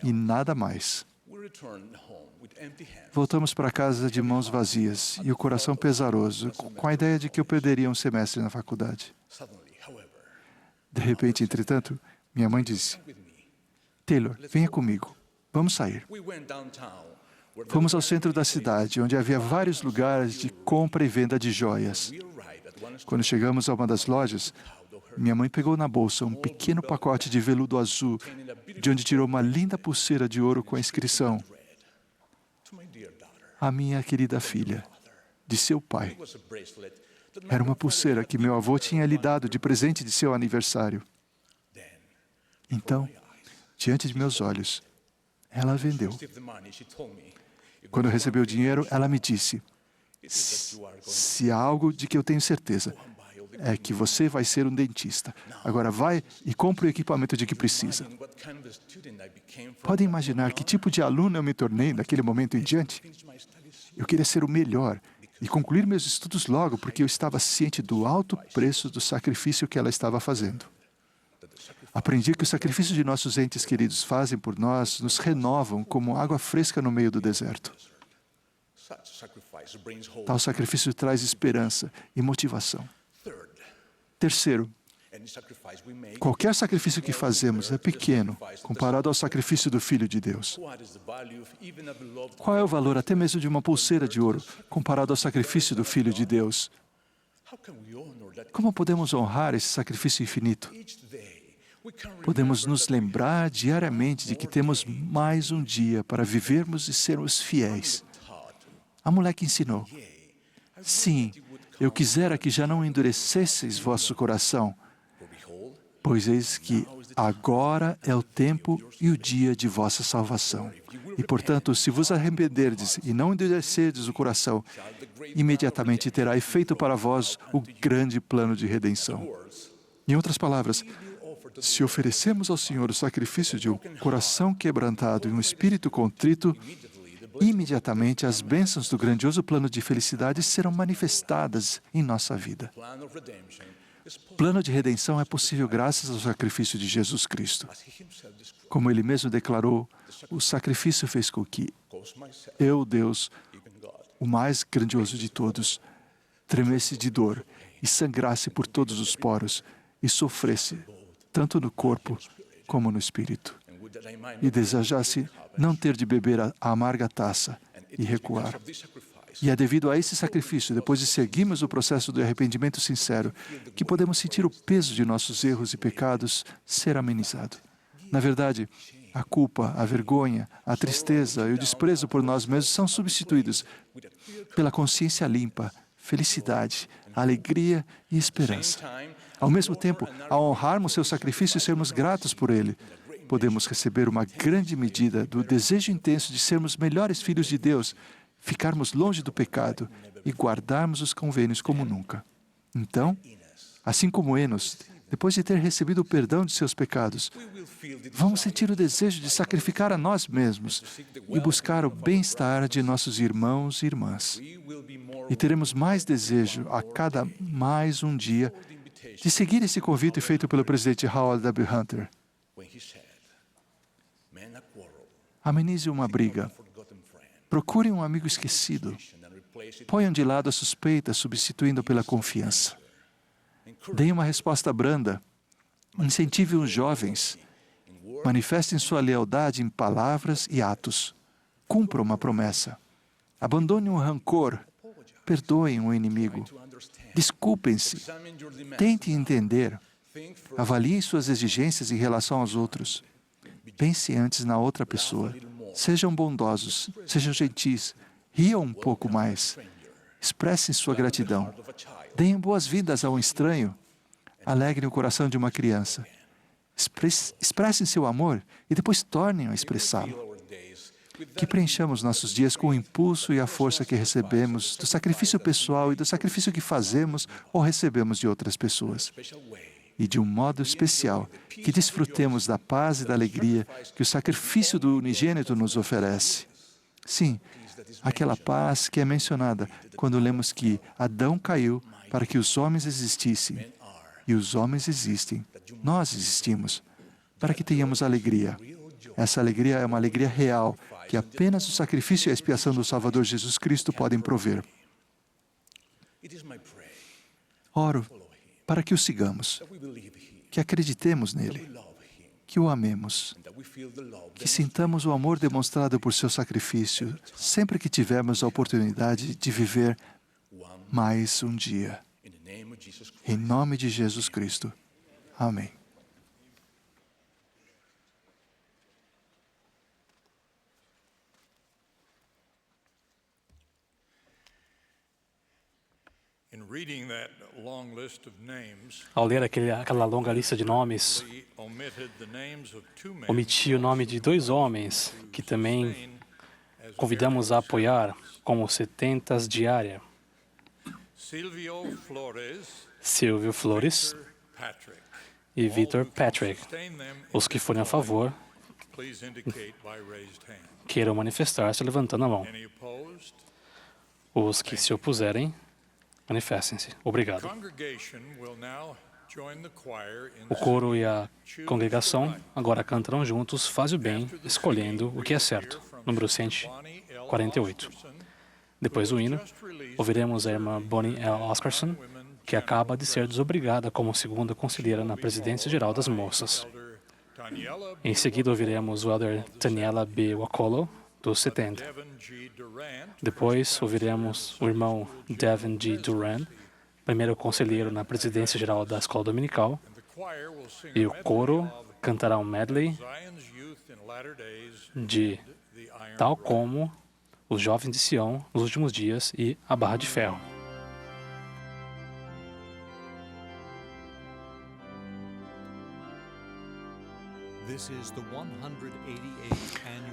e nada mais. Voltamos para casa de mãos vazias e o coração pesaroso, com a ideia de que eu perderia um semestre na faculdade. De repente, entretanto, minha mãe disse: Taylor, venha comigo, vamos sair. Fomos ao centro da cidade, onde havia vários lugares de compra e venda de joias. Quando chegamos a uma das lojas, minha mãe pegou na bolsa um pequeno pacote de veludo azul, de onde tirou uma linda pulseira de ouro com a inscrição: a minha querida filha, de seu pai. Era uma pulseira que meu avô tinha lhe dado de presente de seu aniversário. Então, diante de meus olhos, ela vendeu. Quando recebeu o dinheiro, ela me disse: se há algo de que eu tenho certeza, é que você vai ser um dentista. Agora vai e compre o equipamento de que precisa. Podem imaginar que tipo de aluno eu me tornei daquele momento em diante? Eu queria ser o melhor e concluir meus estudos logo, porque eu estava ciente do alto preço do sacrifício que ela estava fazendo. Aprendi que o sacrifício de nossos entes queridos fazem por nós nos renovam como água fresca no meio do deserto. Tal sacrifício traz esperança e motivação. Terceiro, qualquer sacrifício que fazemos é pequeno comparado ao sacrifício do Filho de Deus. Qual é o valor até mesmo de uma pulseira de ouro comparado ao sacrifício do Filho de Deus? Como podemos honrar esse sacrifício infinito? Podemos nos lembrar diariamente de que temos mais um dia para vivermos e sermos fiéis. A mulher que ensinou: sim, eu quisera que já não endurecesseis vosso coração, pois eis que agora é o tempo e o dia de vossa salvação. E, portanto, se vos arrependerdes e não endurecerdes o coração, imediatamente terá efeito para vós o grande plano de redenção. Em outras palavras, se oferecemos ao Senhor o sacrifício de um coração quebrantado e um espírito contrito, imediatamente as bênçãos do grandioso plano de felicidade serão manifestadas em nossa vida. O plano de redenção é possível graças ao sacrifício de Jesus Cristo. Como Ele mesmo declarou, o sacrifício fez com que eu, Deus, o mais grandioso de todos, tremesse de dor e sangrasse por todos os poros e sofresse, tanto no corpo como no espírito, e desejasse não ter de beber a amarga taça e recuar. E é devido a esse sacrifício, depois de seguirmos o processo do arrependimento sincero, que podemos sentir o peso de nossos erros e pecados ser amenizado. Na verdade, a culpa, a vergonha, a tristeza e o desprezo por nós mesmos são substituídos pela consciência limpa, felicidade, alegria e esperança. Ao mesmo tempo, ao honrarmos seu sacrifício e sermos gratos por ele, podemos receber uma grande medida do desejo intenso de sermos melhores filhos de Deus, ficarmos longe do pecado e guardarmos os convênios como nunca. Então, assim como Enos, depois de ter recebido o perdão de seus pecados, vamos sentir o desejo de sacrificar a nós mesmos e buscar o bem-estar de nossos irmãos e irmãs. E teremos mais desejo a cada mais um dia de seguir esse convite feito pelo presidente Howard W. Hunter. Amenize uma briga. Procure um amigo esquecido. Ponham de lado a suspeita, substituindo pela confiança. Deem uma resposta branda. Incentive os jovens. Manifestem sua lealdade em palavras e atos. Cumpra uma promessa. Abandone um rancor. Perdoem um inimigo. Desculpem-se. Tentem entender. Avaliem suas exigências em relação aos outros. Pense antes na outra pessoa. Sejam bondosos. Sejam gentis. Riam um pouco mais. Expressem sua gratidão. Deem boas-vindas a um estranho. Alegrem o coração de uma criança. Expressem seu amor e depois tornem-o a expressá-lo. Que preenchamos nossos dias com o impulso e a força que recebemos do sacrifício pessoal e do sacrifício que fazemos ou recebemos de outras pessoas. E de um modo especial, que desfrutemos da paz e da alegria que o sacrifício do unigênito nos oferece. Sim, aquela paz que é mencionada quando lemos que Adão caiu para que os homens existissem. E os homens existem. Nós existimos para que tenhamos alegria. Essa alegria é uma alegria real, que apenas o sacrifício e a expiação do Salvador Jesus Cristo podem prover. Oro para que o sigamos, que acreditemos nele, que o amemos, que sintamos o amor demonstrado por seu sacrifício sempre que tivermos a oportunidade de viver mais um dia. Em nome de Jesus Cristo. Amém. Ao ler aquela longa lista de nomes, omiti o nome de 2 homens que também convidamos a apoiar como 70 diária. Silvio Flores e Victor Patrick. Os que forem a favor, queiram manifestar-se levantando a mão. Os que se opuserem, manifestem-se. Obrigado. O coro e a congregação agora cantarão juntos Faz o Bem, escolhendo o que é certo, número 148. Depois do hino, ouviremos a irmã Bonnie L. Oscarson, que acaba de ser desobrigada como segunda conselheira na Presidência Geral das Moças. Em seguida, ouviremos o elder Daniela B. Wakolo, dos 70. Depois, ouviremos o irmão Devin G. Duran, primeiro conselheiro na Presidência Geral da Escola Dominical, e o coro cantará um medley de Tal Como os Jovens de Sião nos Últimos Dias e A Barra de Ferro.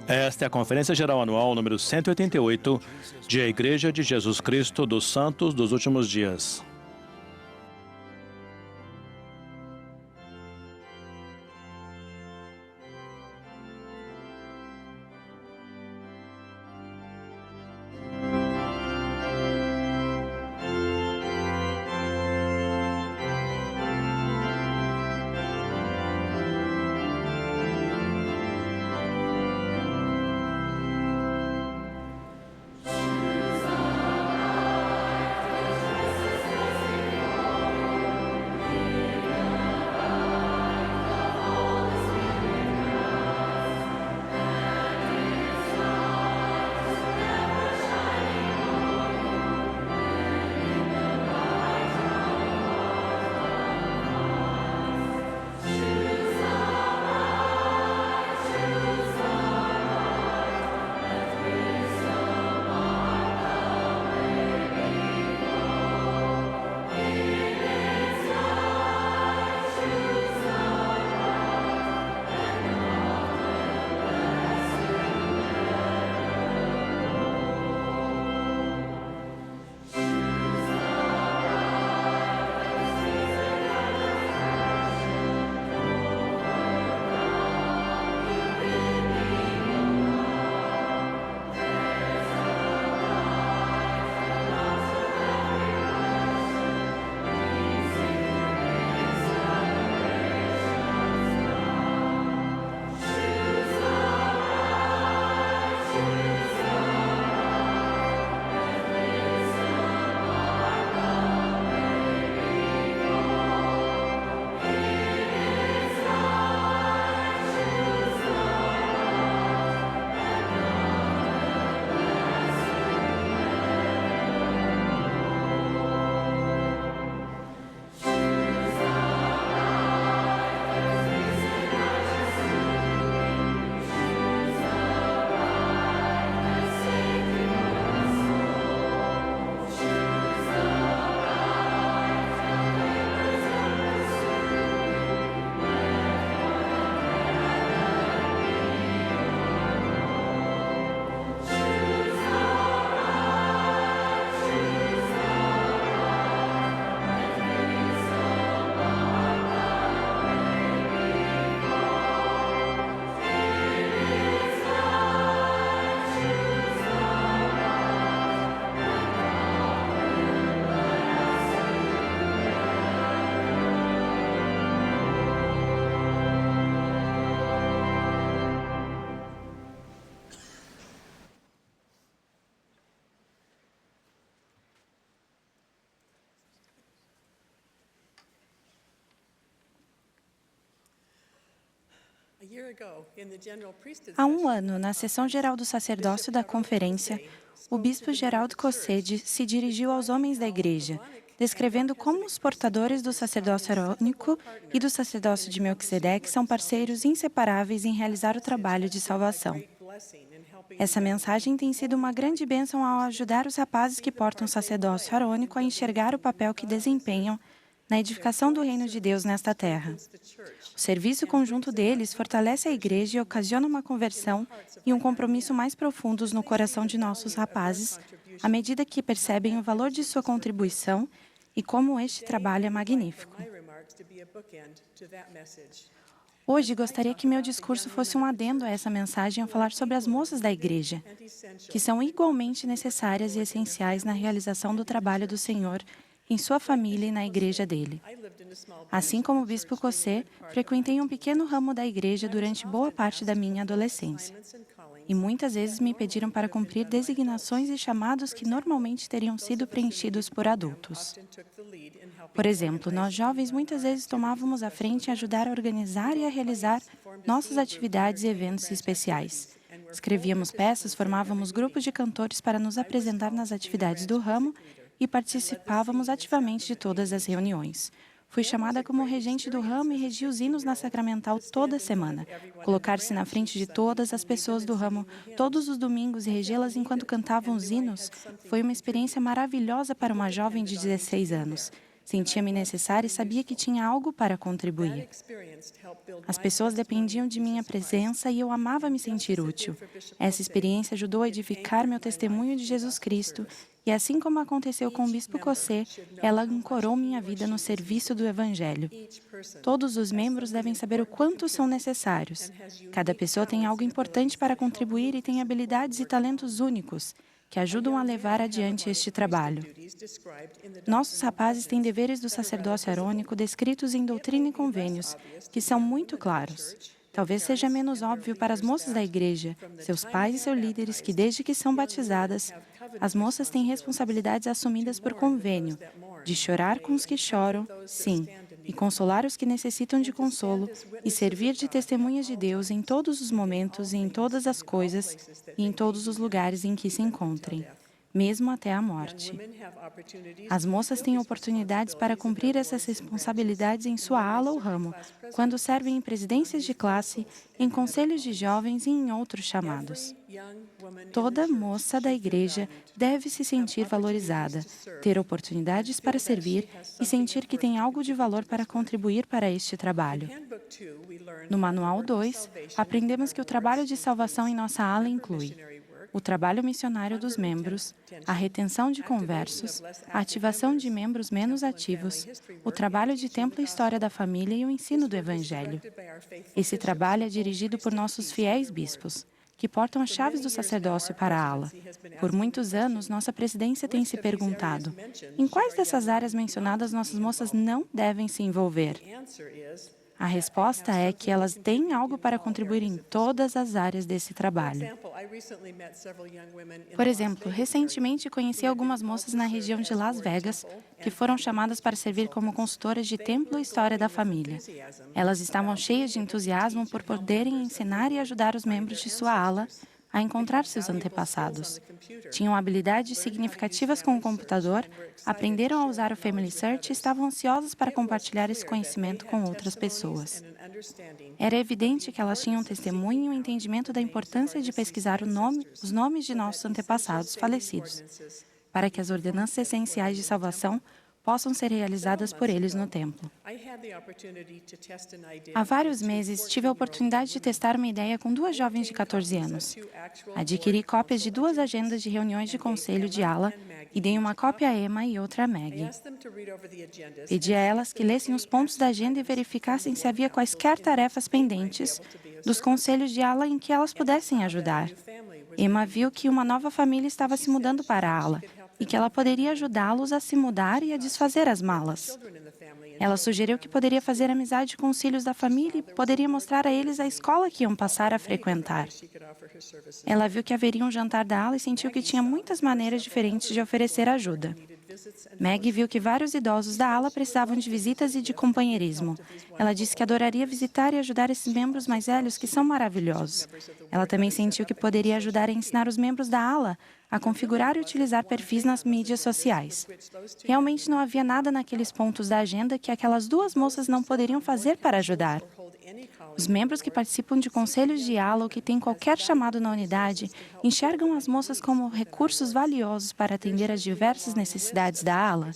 Esta é a Conferência Geral Anual número 188 de A Igreja de Jesus Cristo dos Santos dos Últimos Dias. Há um ano, na sessão geral do sacerdócio da conferência, o bispo Gerald Cossede se dirigiu aos homens da igreja, descrevendo como os portadores do sacerdócio arônico e do sacerdócio de Melquisedeque são parceiros inseparáveis em realizar o trabalho de salvação. Essa mensagem tem sido uma grande bênção ao ajudar os rapazes que portam o sacerdócio arônico a enxergar o papel que desempenham na edificação do reino de Deus nesta terra. O serviço conjunto deles fortalece a igreja e ocasiona uma conversão e um compromisso mais profundos no coração de nossos rapazes, à medida que percebem o valor de sua contribuição e como este trabalho é magnífico. Hoje, gostaria que meu discurso fosse um adendo a essa mensagem ao falar sobre as moças da igreja, que são igualmente necessárias e essenciais na realização do trabalho do Senhor em sua família e na igreja dele. Assim como o bispo Cossé, frequentei um pequeno ramo da igreja durante boa parte da minha adolescência. E muitas vezes me pediram para cumprir designações e chamados que normalmente teriam sido preenchidos por adultos. Por exemplo, nós jovens muitas vezes tomávamos a frente em ajudar a organizar e a realizar nossas atividades e eventos especiais. Escrevíamos peças, formávamos grupos de cantores para nos apresentar nas atividades do ramo e participávamos ativamente de todas as reuniões. Fui chamada como regente do ramo e regi os hinos na Sacramental toda semana. Colocar-se na frente de todas as pessoas do ramo todos os domingos e regê-las enquanto cantavam os hinos foi uma experiência maravilhosa para uma jovem de 16 anos. Sentia-me necessária e sabia que tinha algo para contribuir. As pessoas dependiam de minha presença e eu amava me sentir útil. Essa experiência ajudou a edificar meu testemunho de Jesus Cristo e, assim como aconteceu com o bispo Cossé, ela ancorou minha vida no serviço do Evangelho. Todos os membros devem saber o quanto são necessários. Cada pessoa tem algo importante para contribuir e tem habilidades e talentos únicos que ajudam a levar adiante este trabalho. Nossos rapazes têm deveres do sacerdócio arônico descritos em Doutrina e Convênios, que são muito claros. Talvez seja menos óbvio para as moças da igreja, seus pais e seus líderes, que desde que são batizadas, as moças têm responsabilidades assumidas por convênio, de chorar com os que choram, sim, e consolar os que necessitam de consolo, e servir de testemunhas de Deus em todos os momentos e em todas as coisas e em todos os lugares em que se encontrem, mesmo até a morte. As moças têm oportunidades para cumprir essas responsabilidades em sua ala ou ramo, quando servem em presidências de classe, em conselhos de jovens e em outros chamados. Toda moça da igreja deve se sentir valorizada, ter oportunidades para servir e sentir que tem algo de valor para contribuir para este trabalho. No Manual 2, aprendemos que o trabalho de salvação em nossa ala inclui o trabalho missionário dos membros, a retenção de conversos, a ativação de membros menos ativos, o trabalho de templo e história da família e o ensino do Evangelho. Esse trabalho é dirigido por nossos fiéis bispos, que portam as chaves do sacerdócio para a ala. Por muitos anos, nossa presidência tem se perguntado: em quais dessas áreas mencionadas nossas moças não devem se envolver? A resposta é que elas têm algo para contribuir em todas as áreas desse trabalho. Por exemplo, recentemente conheci algumas moças na região de Las Vegas que foram chamadas para servir como consultoras de templo e história da família. Elas estavam cheias de entusiasmo por poderem ensinar e ajudar os membros de sua ala a encontrar seus antepassados. Tinham habilidades significativas com o computador, aprenderam a usar o Family Search e estavam ansiosas para compartilhar esse conhecimento com outras pessoas. Era evidente que elas tinham testemunho e um entendimento da importância de pesquisar os nomes de nossos antepassados falecidos, para que as ordenanças essenciais de salvação possam ser realizadas por eles no templo. Há vários meses, tive a oportunidade de testar uma ideia com duas jovens de 14 anos. Adquiri cópias de duas agendas de reuniões de conselho de ala e dei uma cópia a Emma e outra a Maggie. Pedi a elas que lessem os pontos da agenda e verificassem se havia quaisquer tarefas pendentes dos conselhos de ala em que elas pudessem ajudar. Emma viu que uma nova família estava se mudando para a ala e que ela poderia ajudá-los a se mudar e a desfazer as malas. Ela sugeriu que poderia fazer amizade com os filhos da família e poderia mostrar a eles a escola que iam passar a frequentar. Ela viu que haveria um jantar da ala e sentiu que tinha muitas maneiras diferentes de oferecer ajuda. Maggie viu que vários idosos da ala precisavam de visitas e de companheirismo. Ela disse que adoraria visitar e ajudar esses membros mais velhos que são maravilhosos. Ela também sentiu que poderia ajudar a ensinar os membros da ala a configurar e utilizar perfis nas mídias sociais. Realmente não havia nada naqueles pontos da agenda que aquelas duas moças não poderiam fazer para ajudar. Os membros que participam de conselhos de ala ou que têm qualquer chamado na unidade enxergam as moças como recursos valiosos para atender às diversas necessidades da ala.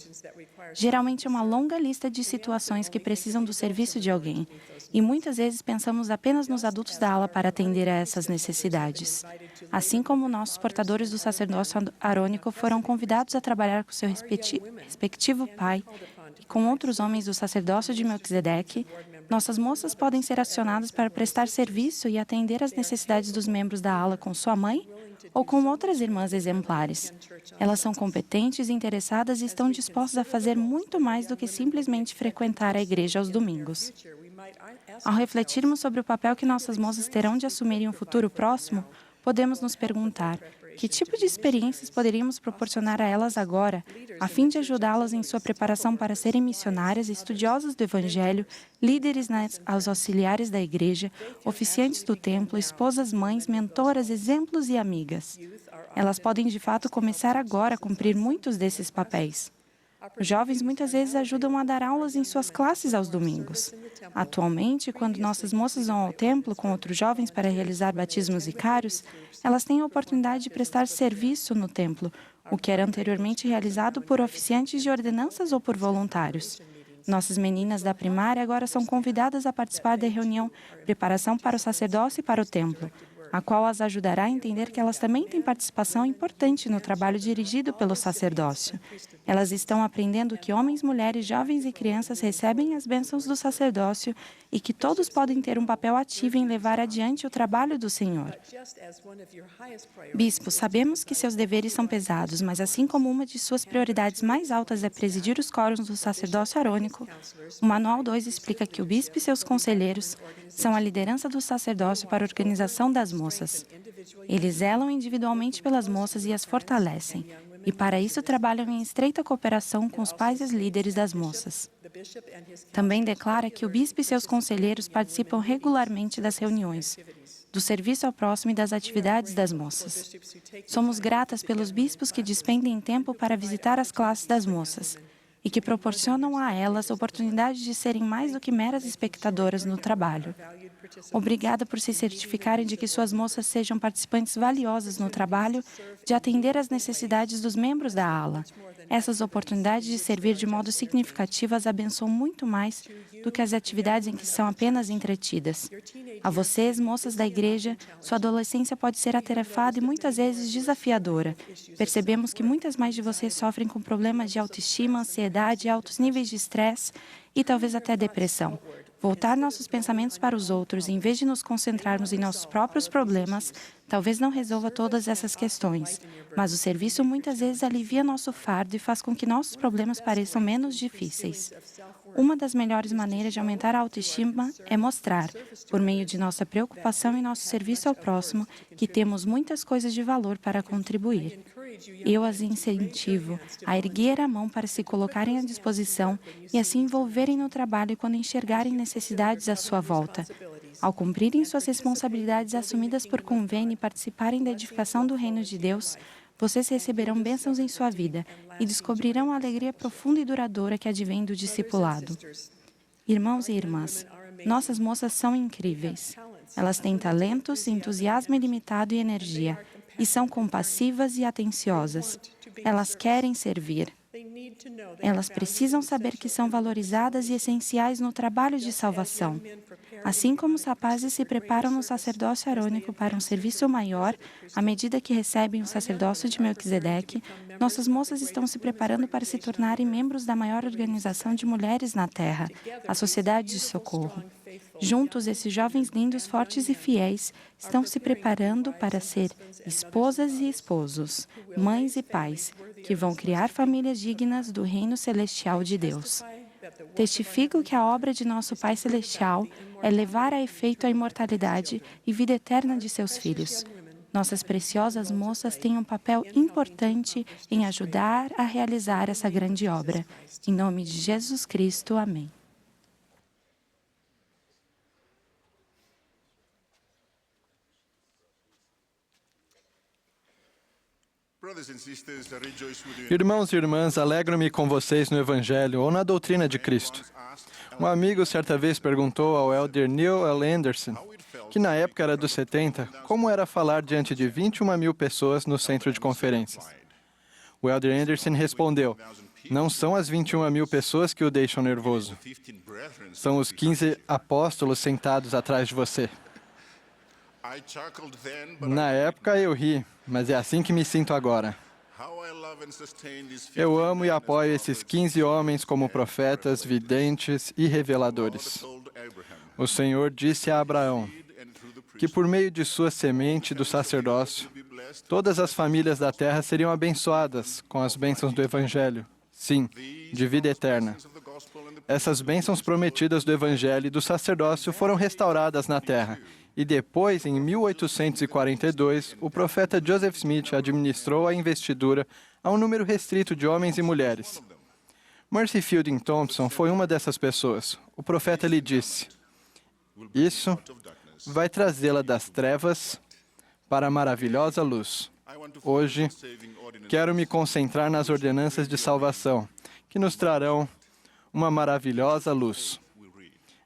Geralmente é uma longa lista de situações que precisam do serviço de alguém, e muitas vezes pensamos apenas nos adultos da ala para atender a essas necessidades. Assim como nossos portadores do sacerdócio arônico foram convidados a trabalhar com seu respectivo pai e com outros homens do sacerdócio de Melquisedeque, nossas moças podem ser acionadas para prestar serviço e atender às necessidades dos membros da ala com sua mãe ou com outras irmãs exemplares. Elas são competentes, interessadas e estão dispostas a fazer muito mais do que simplesmente frequentar a igreja aos domingos. Ao refletirmos sobre o papel que nossas moças terão de assumir em um futuro próximo, podemos nos perguntar: que tipo de experiências poderíamos proporcionar a elas agora, a fim de ajudá-las em sua preparação para serem missionárias, estudiosas do Evangelho, líderes aos auxiliares da igreja, oficiantes do templo, esposas, mães, mentoras, exemplos e amigas? Elas podem, de fato, começar agora a cumprir muitos desses papéis. Os jovens muitas vezes ajudam a dar aulas em suas classes aos domingos. Atualmente, quando nossas moças vão ao templo com outros jovens para realizar batismos vicários, elas têm a oportunidade de prestar serviço no templo, o que era anteriormente realizado por oficiantes de ordenanças ou por voluntários. Nossas meninas da primária agora são convidadas a participar da reunião Preparação para o Sacerdócio e para o Templo, a qual as ajudará a entender que elas também têm participação importante no trabalho dirigido pelo sacerdócio. Elas estão aprendendo que homens, mulheres, jovens e crianças recebem as bênçãos do sacerdócio e que todos podem ter um papel ativo em levar adiante o trabalho do Senhor. Bispo, sabemos que seus deveres são pesados, mas assim como uma de suas prioridades mais altas é presidir os quóruns do sacerdócio arônico, o Manual 2 explica que o bispo e seus conselheiros são a liderança do sacerdócio para a organização das moças. Eles zelam individualmente pelas moças e as fortalecem, e para isso trabalham em estreita cooperação com os pais e os líderes das moças. Também declara que o bispo e seus conselheiros participam regularmente das reuniões, do serviço ao próximo e das atividades das moças. Somos gratas pelos bispos que despendem tempo para visitar as classes das moças e que proporcionam a elas a oportunidade de serem mais do que meras espectadoras no trabalho. Obrigada por se certificarem de que suas moças sejam participantes valiosas no trabalho de atender às necessidades dos membros da ala. Essas oportunidades de servir de modo significativo as abençoam muito mais do que as atividades em que são apenas entretidas. A vocês, moças da igreja, sua adolescência pode ser atarefada e muitas vezes desafiadora. Percebemos que muitas mais de vocês sofrem com problemas de autoestima, ansiedade, altos níveis de estresse e talvez até depressão. Voltar nossos pensamentos para os outros, em vez de nos concentrarmos em nossos próprios problemas, talvez não resolva todas essas questões, mas o serviço muitas vezes alivia nosso fardo e faz com que nossos problemas pareçam menos difíceis. Uma das melhores maneiras de aumentar a autoestima é mostrar, por meio de nossa preocupação e nosso serviço ao próximo, que temos muitas coisas de valor para contribuir. Eu as incentivo a erguer a mão para se colocarem à disposição e a se envolverem no trabalho quando enxergarem necessidades à sua volta. Ao cumprirem suas responsabilidades assumidas por convênio e participarem da edificação do reino de Deus, vocês receberão bênçãos em sua vida e descobrirão a alegria profunda e duradoura que advém do discipulado. Irmãos e irmãs, nossas moças são incríveis. Elas têm talentos, entusiasmo ilimitado e energia, e são compassivas e atenciosas. Elas querem servir. Elas precisam saber que são valorizadas e essenciais no trabalho de salvação. Assim como os rapazes se preparam no sacerdócio arônico para um serviço maior, à medida que recebem o sacerdócio de Melquisedeque, nossas moças estão se preparando para se tornarem membros da maior organização de mulheres na Terra, a Sociedade de Socorro. Juntos, esses jovens lindos, fortes e fiéis estão se preparando para ser esposas e esposos, mães e pais, que vão criar famílias dignas do reino celestial de Deus. Testifico que a obra de nosso Pai Celestial é levar a efeito a imortalidade e vida eterna de seus filhos. Nossas preciosas moças têm um papel importante em ajudar a realizar essa grande obra. Em nome de Jesus Cristo, amém. Irmãos e irmãs, alegro-me com vocês no Evangelho ou na doutrina de Cristo. Um amigo certa vez perguntou ao elder Neil L. Anderson, que na época era dos 70, como era falar diante de 21.000 pessoas no centro de conferências. O elder Anderson respondeu, não são as 21.000 pessoas que o deixam nervoso. São os 15 apóstolos sentados atrás de você. Na época eu ri, mas é assim que me sinto agora. Eu amo e apoio esses 15 homens como profetas, videntes e reveladores. O Senhor disse a Abraão que por meio de sua semente do sacerdócio, todas as famílias da terra seriam abençoadas com as bênçãos do Evangelho, sim, de vida eterna. Essas bênçãos prometidas do Evangelho e do sacerdócio foram restauradas na terra. E depois, em 1842, o profeta Joseph Smith administrou a investidura a um número restrito de homens e mulheres. Mercy Fielding Thompson foi uma dessas pessoas. O profeta lhe disse, isso vai trazê-la das trevas para a maravilhosa luz. Hoje, quero me concentrar nas ordenanças de salvação, que nos trarão uma maravilhosa luz.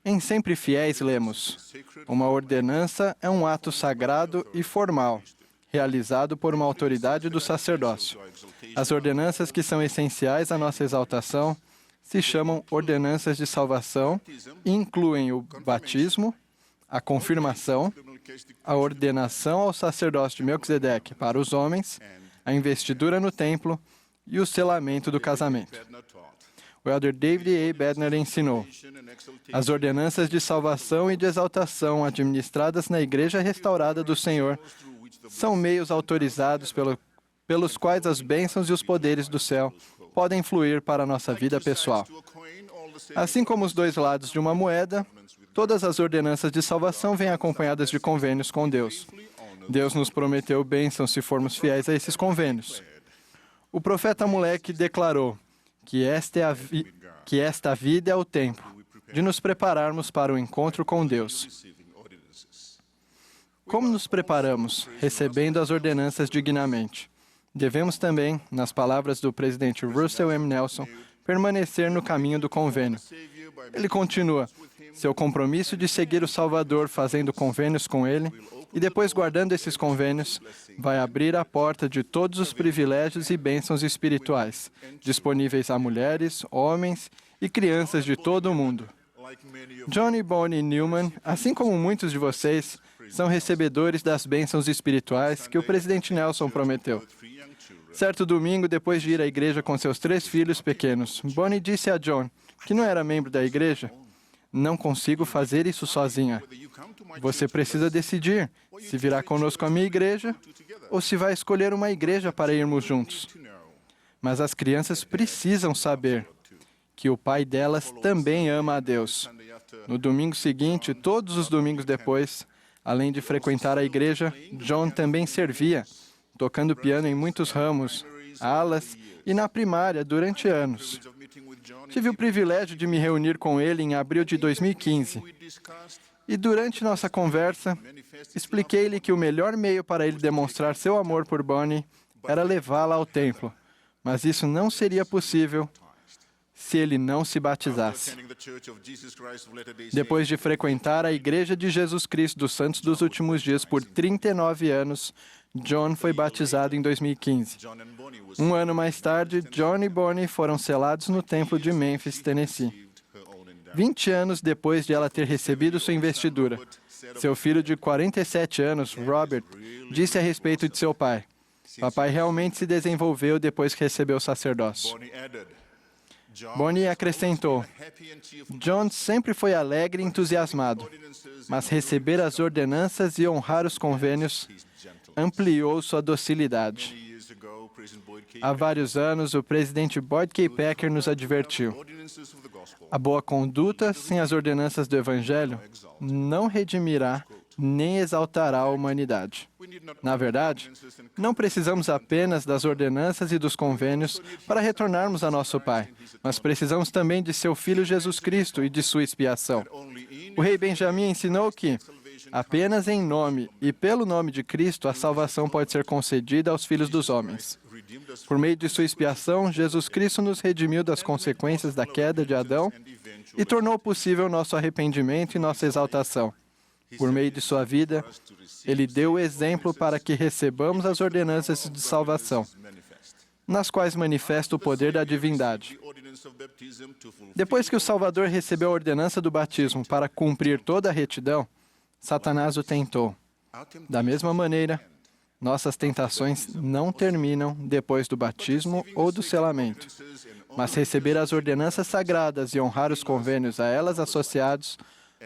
Em Sempre Fiéis, lemos, uma ordenança é um ato sagrado e formal, realizado por uma autoridade do sacerdócio. As ordenanças que são essenciais à nossa exaltação se chamam ordenanças de salvação e incluem o batismo, a confirmação, a ordenação ao sacerdócio de Melquisedeque para os homens, a investidura no templo e o selamento do casamento. O elder David A. Bednar ensinou, as ordenanças de salvação e de exaltação administradas na Igreja Restaurada do Senhor são meios autorizados pelos quais as bênçãos e os poderes do céu podem fluir para a nossa vida pessoal. Assim como os dois lados de uma moeda, todas as ordenanças de salvação vêm acompanhadas de convênios com Deus. Deus nos prometeu bênçãos se formos fiéis a esses convênios. O profeta Moleque declarou que esta vida é o tempo de nos prepararmos para o encontro com Deus. Como nos preparamos? Recebendo as ordenanças dignamente. Devemos também, nas palavras do presidente Russell M. Nelson, permanecer no caminho do convênio. Ele continua, seu compromisso de seguir o Salvador fazendo convênios com ele e depois guardando esses convênios, vai abrir a porta de todos os privilégios e bênçãos espirituais, disponíveis a mulheres, homens e crianças de todo o mundo. John e Bonnie Newman, assim como muitos de vocês, são recebedores das bênçãos espirituais que o presidente Nelson prometeu. Certo domingo, depois de ir à igreja com seus 3 filhos pequenos, Bonnie disse a John, que não era membro da igreja, não consigo fazer isso sozinha. Você precisa decidir se virá conosco à minha igreja ou se vai escolher uma igreja para irmos juntos. Mas as crianças precisam saber que o pai delas também ama a Deus. No domingo seguinte, todos os domingos depois, além de frequentar a igreja, John também servia, tocando piano em muitos ramos, alas e na primária durante anos. Tive o privilégio de me reunir com ele em abril de 2015. E durante nossa conversa, expliquei-lhe que o melhor meio para ele demonstrar seu amor por Bonnie era levá-la ao templo. Mas isso não seria possível se ele não se batizasse. Depois de frequentar a Igreja de Jesus Cristo dos Santos dos Últimos Dias por 39 anos, John foi batizado em 2015. Um ano mais tarde, John e Bonnie foram selados no templo de Memphis, Tennessee. 20 anos depois de ela ter recebido sua investidura, seu filho de 47 anos, Robert, disse a respeito de seu pai, papai realmente se desenvolveu depois que recebeu o sacerdócio. Bonnie acrescentou, John sempre foi alegre e entusiasmado, mas receber as ordenanças e honrar os convênios ampliou sua docilidade. Há vários anos, o presidente Boyd K. Packer nos advertiu. A boa conduta sem as ordenanças do Evangelho não redimirá nem exaltará a humanidade. Na verdade, não precisamos apenas das ordenanças e dos convênios para retornarmos a nosso Pai, mas precisamos também de seu Filho Jesus Cristo e de sua expiação. O rei Benjamim ensinou que apenas em nome e pelo nome de Cristo a salvação pode ser concedida aos filhos dos homens. Por meio de sua expiação, Jesus Cristo nos redimiu das consequências da queda de Adão e tornou possível nosso arrependimento e nossa exaltação. Por meio de sua vida, Ele deu o exemplo para que recebamos as ordenanças de salvação, nas quais manifesta o poder da divindade. Depois que o Salvador recebeu a ordenança do batismo para cumprir toda a retidão, Satanás o tentou. Da mesma maneira, nossas tentações não terminam depois do batismo ou do selamento, mas receber as ordenanças sagradas e honrar os convênios a elas associados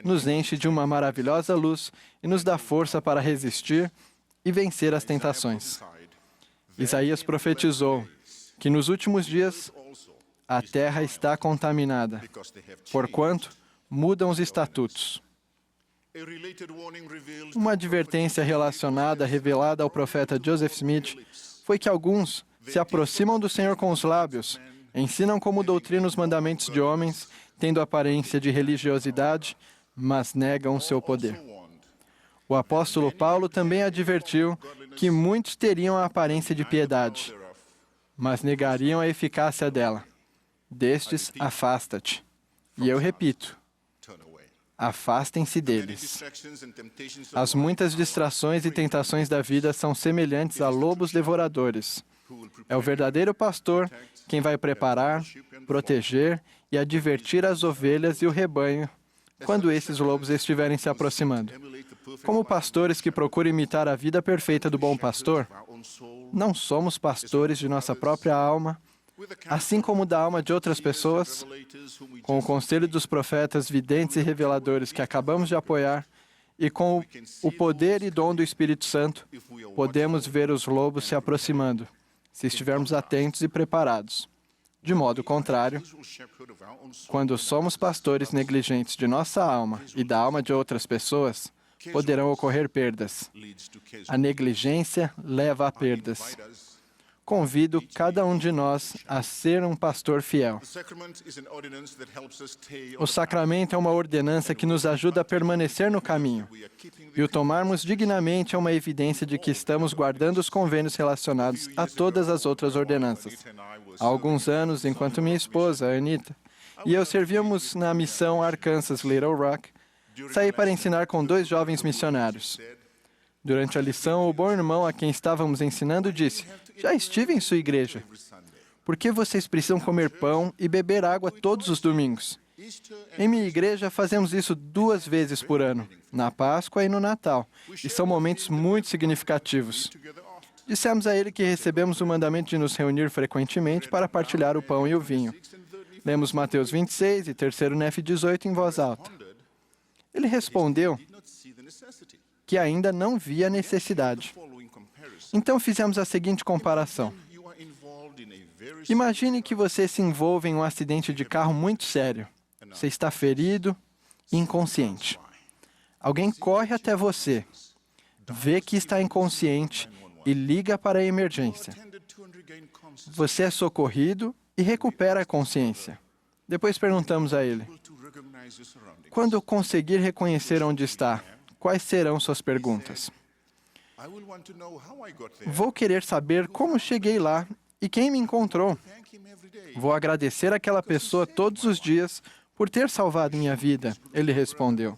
nos enche de uma maravilhosa luz e nos dá força para resistir e vencer as tentações. Isaías profetizou que nos últimos dias a terra está contaminada, porquanto mudam os estatutos. Uma advertência relacionada, revelada ao profeta Joseph Smith, foi que alguns se aproximam do Senhor com os lábios, ensinam como doutrina os mandamentos de homens, tendo aparência de religiosidade, mas negam o seu poder. O apóstolo Paulo também advertiu que muitos teriam a aparência de piedade, mas negariam a eficácia dela. Destes, afasta-te. E eu repito, afastem-se deles. As muitas distrações e tentações da vida são semelhantes a lobos devoradores. É o verdadeiro pastor quem vai preparar, proteger e advertir as ovelhas e o rebanho quando esses lobos estiverem se aproximando. Como pastores que procuram imitar a vida perfeita do bom pastor, não somos pastores de nossa própria alma, assim como da alma de outras pessoas. Com o conselho dos profetas, videntes e reveladores que acabamos de apoiar, e com o poder e dom do Espírito Santo, podemos ver os lobos se aproximando, se estivermos atentos e preparados. De modo contrário, quando somos pastores negligentes de nossa alma e da alma de outras pessoas, poderão ocorrer perdas. A negligência leva a perdas. Convido cada um de nós a ser um pastor fiel. O sacramento é uma ordenança que nos ajuda a permanecer no caminho. E o tomarmos dignamente é uma evidência de que estamos guardando os convênios relacionados a todas as outras ordenanças. Há alguns anos, enquanto minha esposa, Anita, e eu servíamos na missão Arkansas Little Rock, saí para ensinar com 2 jovens missionários. Durante a lição, o bom irmão a quem estávamos ensinando disse: "Já estive em sua igreja. Por que vocês precisam comer pão e beber água todos os domingos? Em minha igreja, fazemos isso 2 vezes por ano, na Páscoa e no Natal, e são momentos muito significativos." Dissemos a ele que recebemos o mandamento de nos reunir frequentemente para partilhar o pão e o vinho. Lemos Mateus 26 e 3º Nef 18 em voz alta. Ele respondeu que ainda não via necessidade. Então fizemos a seguinte comparação. Imagine que você se envolve em um acidente de carro muito sério. Você está ferido e inconsciente. Alguém corre até você, vê que está inconsciente e liga para a emergência. Você é socorrido e recupera a consciência. Depois perguntamos a ele: quando conseguir reconhecer onde está, quais serão suas perguntas? Vou querer saber como cheguei lá e quem me encontrou. Vou agradecer àquela pessoa todos os dias por ter salvado minha vida, ele respondeu.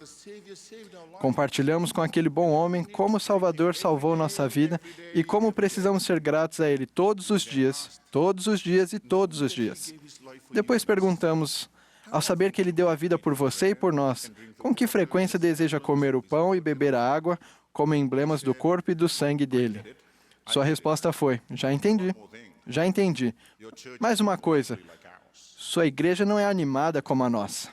Compartilhamos com aquele bom homem como o Salvador salvou nossa vida e como precisamos ser gratos a ele todos os dias e todos os dias. Depois perguntamos: ao saber que ele deu a vida por você e por nós, com que frequência deseja comer o pão e beber a água como emblemas do corpo e do sangue dele? Sua resposta foi: já entendi. Mais uma coisa, sua igreja não é animada como a nossa.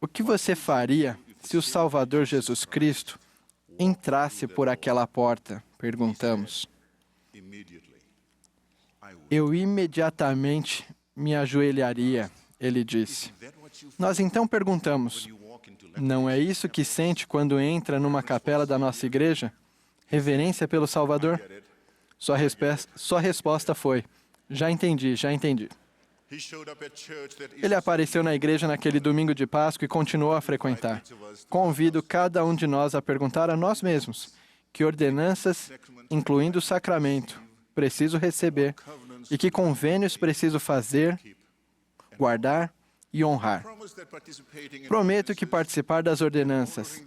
O que você faria se o Salvador Jesus Cristo entrasse por aquela porta? Perguntamos. Eu imediatamente me ajoelharia, ele disse. Nós então perguntamos: Não é isso que sente quando entra numa capela da nossa igreja? Reverência pelo Salvador? Sua resposta foi: já entendi, já entendi. Ele apareceu na igreja naquele domingo de Páscoa e continuou a frequentar. Convido cada um de nós a perguntar a nós mesmos que ordenanças, incluindo o sacramento, preciso receber e que convênios preciso fazer, guardar e honrar. Prometo que participar das ordenanças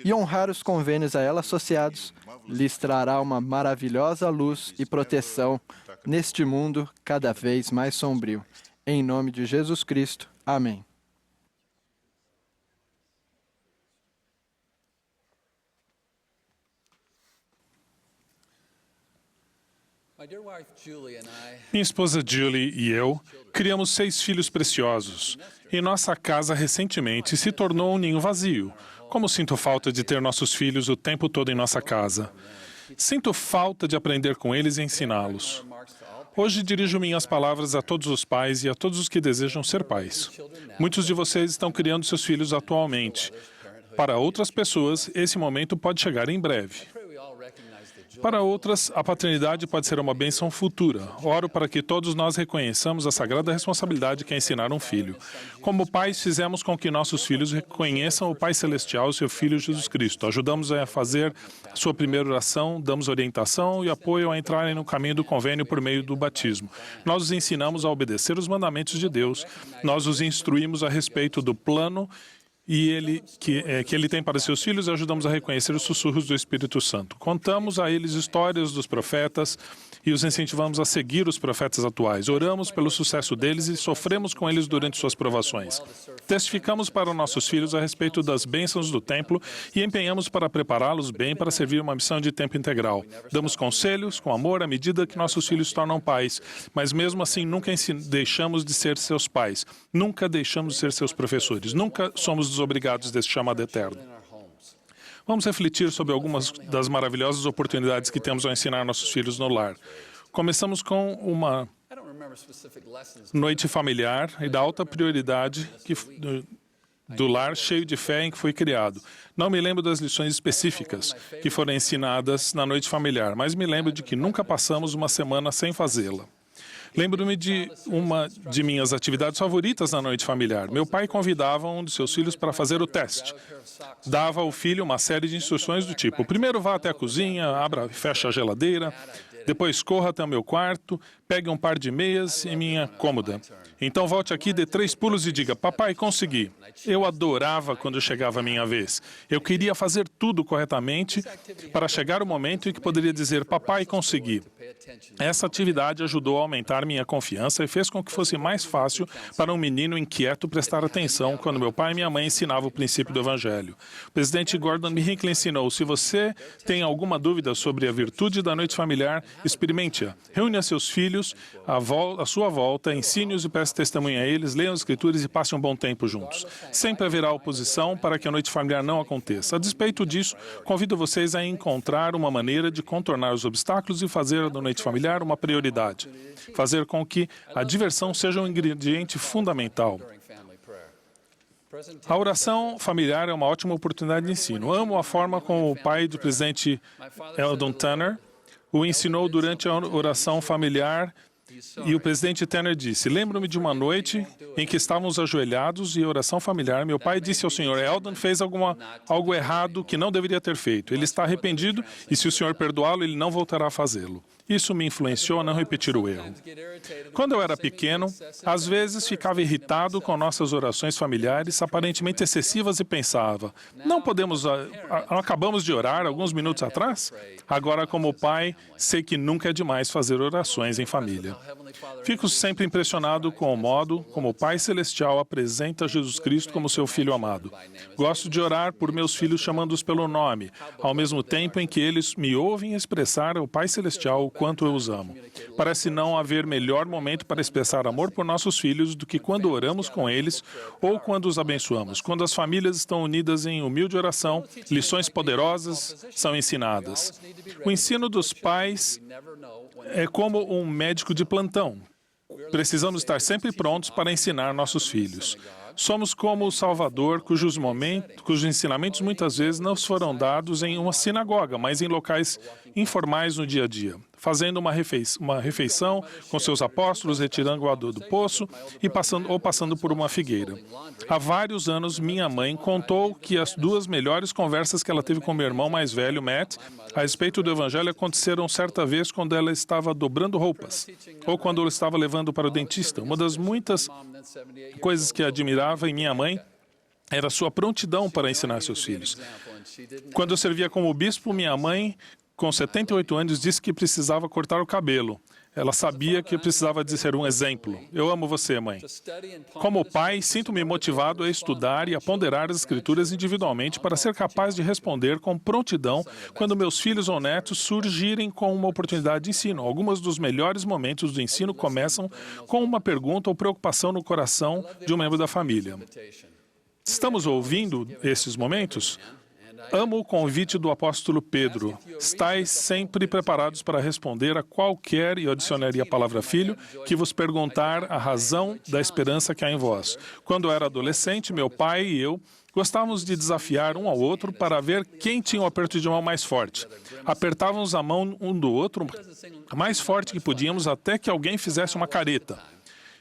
e honrar os convênios a elas associados lhes trará uma maravilhosa luz e proteção neste mundo cada vez mais sombrio. Em nome de Jesus Cristo. Amém. Minha esposa Julie e eu criamos 6 filhos preciosos. E nossa casa recentemente se tornou um ninho vazio. Como sinto falta de ter nossos filhos o tempo todo em nossa casa. Sinto falta de aprender com eles e ensiná-los. Hoje dirijo minhas palavras a todos os pais e a todos os que desejam ser pais. Muitos de vocês estão criando seus filhos atualmente. Para outras pessoas, esse momento pode chegar em breve. Para outras, a paternidade pode ser uma bênção futura. Oro para que todos nós reconheçamos a sagrada responsabilidade que é ensinar um filho. Como pais, fizemos com que nossos filhos reconheçam o Pai Celestial e seu Filho Jesus Cristo. Ajudamos a fazer a sua primeira oração, damos orientação e apoio a entrarem no caminho do convênio por meio do batismo. Nós os ensinamos a obedecer os mandamentos de Deus. Nós os instruímos a respeito do plano que ele tem para seus filhos e ajudamos a reconhecer os sussurros do Espírito Santo. Contamos a eles histórias dos profetas e os incentivamos a seguir os profetas atuais. Oramos pelo sucesso deles e sofremos com eles durante suas provações. Testificamos para nossos filhos a respeito das bênçãos do templo e empenhamos para prepará-los bem para servir uma missão de tempo integral. Damos conselhos com amor à medida que nossos filhos se tornam pais, mas mesmo assim nunca deixamos de ser seus pais, nunca deixamos de ser seus professores, nunca somos desobrigados deste chamado eterno. Vamos refletir sobre algumas das maravilhosas oportunidades que temos ao ensinar nossos filhos no lar. Começamos com uma noite familiar e da alta prioridade do lar cheio de fé em que foi criado. Não me lembro das lições específicas que foram ensinadas na noite familiar, mas me lembro de que nunca passamos uma semana sem fazê-la. Lembro-me de uma de minhas atividades favoritas na noite familiar. Meu pai convidava um de seus filhos para fazer o teste. Dava ao filho uma série de instruções do tipo: primeiro vá até a cozinha, abra e feche a geladeira, depois corra até o meu quarto, pegue um par de meias em minha cômoda. Então volte aqui, dê 3 pulos e diga: papai, consegui. Eu adorava quando chegava a minha vez. Eu queria fazer tudo corretamente para chegar o momento em que poderia dizer: papai, consegui. Essa atividade ajudou a aumentar minha confiança e fez com que fosse mais fácil para um menino inquieto prestar atenção quando meu pai e minha mãe ensinavam o princípio do Evangelho. O presidente Gordon B. Hinckley ensinou: se você tem alguma dúvida sobre a virtude da noite familiar, experimente-a. Reúne seus filhos à sua volta, ensine-os e preste testemunho a eles, leiam as Escrituras e passe um bom tempo juntos. Sempre haverá oposição para que a noite familiar não aconteça. A despeito disso, convido vocês a encontrar uma maneira de contornar os obstáculos e fazer da noite familiar uma prioridade. Fazer com que a diversão seja um ingrediente fundamental. A oração familiar é uma ótima oportunidade de ensino. Amo a forma como o pai do presidente Eldon Tanner o ensinou durante a oração familiar. E o presidente Tanner disse: lembro-me de uma noite em que estávamos ajoelhados e oração familiar. Meu pai disse ao senhor: Eldon fez algo errado que não deveria ter feito. Ele está arrependido e se o senhor perdoá-lo, ele não voltará a fazê-lo. Isso me influenciou a não repetir o erro. Quando eu era pequeno, às vezes ficava irritado com nossas orações familiares aparentemente excessivas e pensava: não acabamos de orar alguns minutos atrás? Agora, como pai, sei que nunca é demais fazer orações em família. Fico sempre impressionado com o modo como o Pai Celestial apresenta Jesus Cristo como seu Filho amado. Gosto de orar por meus filhos chamando-os pelo nome, ao mesmo tempo em que eles me ouvem expressar ao Pai Celestial o quanto eu os amo. Parece não haver melhor momento para expressar amor por nossos filhos do que quando oramos com eles ou quando os abençoamos. Quando as famílias estão unidas em humilde oração, lições poderosas são ensinadas. O ensino dos pais é como um médico de plantão. Precisamos estar sempre prontos para ensinar nossos filhos. Somos como o Salvador, cujos ensinamentos muitas vezes não foram dados em uma sinagoga, mas em locais informais no dia a dia, fazendo uma refeição com seus apóstolos, retirando a água do poço e passando por uma figueira. Há vários anos, minha mãe contou que as 2 melhores conversas que ela teve com meu irmão mais velho, Matt, a respeito do Evangelho aconteceram certa vez quando ela estava dobrando roupas, ou quando ela estava levando para o dentista. Uma das muitas coisas que admirava em minha mãe era sua prontidão para ensinar seus filhos. Quando eu servia como bispo, minha mãe, com 78 anos, disse que precisava cortar o cabelo. Ela sabia que precisava de ser um exemplo. Eu amo você, mãe. Como pai, sinto-me motivado a estudar e a ponderar as Escrituras individualmente para ser capaz de responder com prontidão quando meus filhos ou netos surgirem com uma oportunidade de ensino. Alguns dos melhores momentos do ensino começam com uma pergunta ou preocupação no coração de um membro da família. Estamos ouvindo esses momentos? Amo o convite do apóstolo Pedro. Estais sempre preparados para responder a qualquer, e eu adicionaria a palavra filho, que vos perguntar a razão da esperança que há em vós. Quando eu era adolescente, meu pai e eu gostávamos de desafiar um ao outro para ver quem tinha o aperto de mão mais forte. Apertávamos a mão um do outro, mais forte que podíamos, até que alguém fizesse uma careta.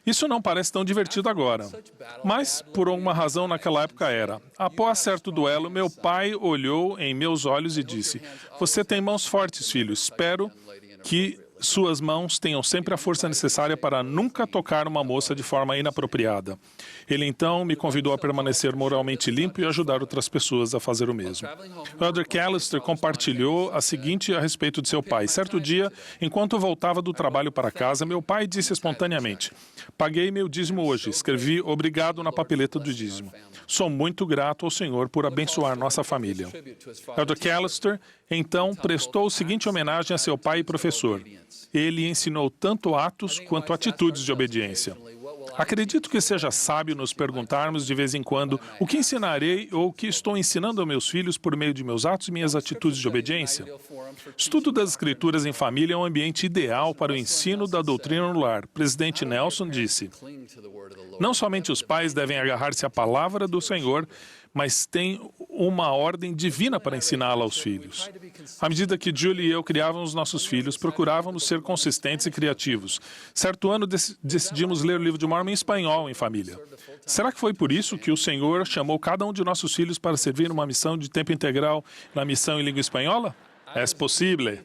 Isso não parece tão divertido agora, mas, por alguma razão, naquela época era. Após certo duelo, meu pai olhou em meus olhos e disse: "Você tem mãos fortes, filho. Espero que suas mãos tenham sempre a força necessária para nunca tocar uma moça de forma inapropriada." Ele então me convidou a permanecer moralmente limpo e ajudar outras pessoas a fazer o mesmo. O Elder Callister compartilhou a seguinte a respeito de seu pai. Certo dia, enquanto voltava do trabalho para casa, meu pai disse espontaneamente: "Paguei meu dízimo hoje." Escrevi "obrigado" na papeleta do dízimo. Sou muito grato ao Senhor por abençoar nossa família. Elder Callister então prestou a seguinte homenagem a seu pai e professor. Ele ensinou tanto atos quanto atitudes de obediência. Acredito que seja sábio nos perguntarmos de vez em quando o que ensinarei ou o que estou ensinando aos meus filhos por meio de meus atos e minhas atitudes de obediência. Estudo das Escrituras em família é um ambiente ideal para o ensino da doutrina no lar. Presidente Nelson disse: "Não somente os pais devem agarrar-se à palavra do Senhor, mas tem uma ordem divina para ensiná-la aos filhos." À medida que Julie e eu criávamos nossos filhos, procurávamos ser consistentes e criativos. Certo ano, decidimos ler o livro de Mormon em espanhol em família. Será que foi por isso que o Senhor chamou cada um de nossos filhos para servir numa missão de tempo integral na missão em língua espanhola? É possível.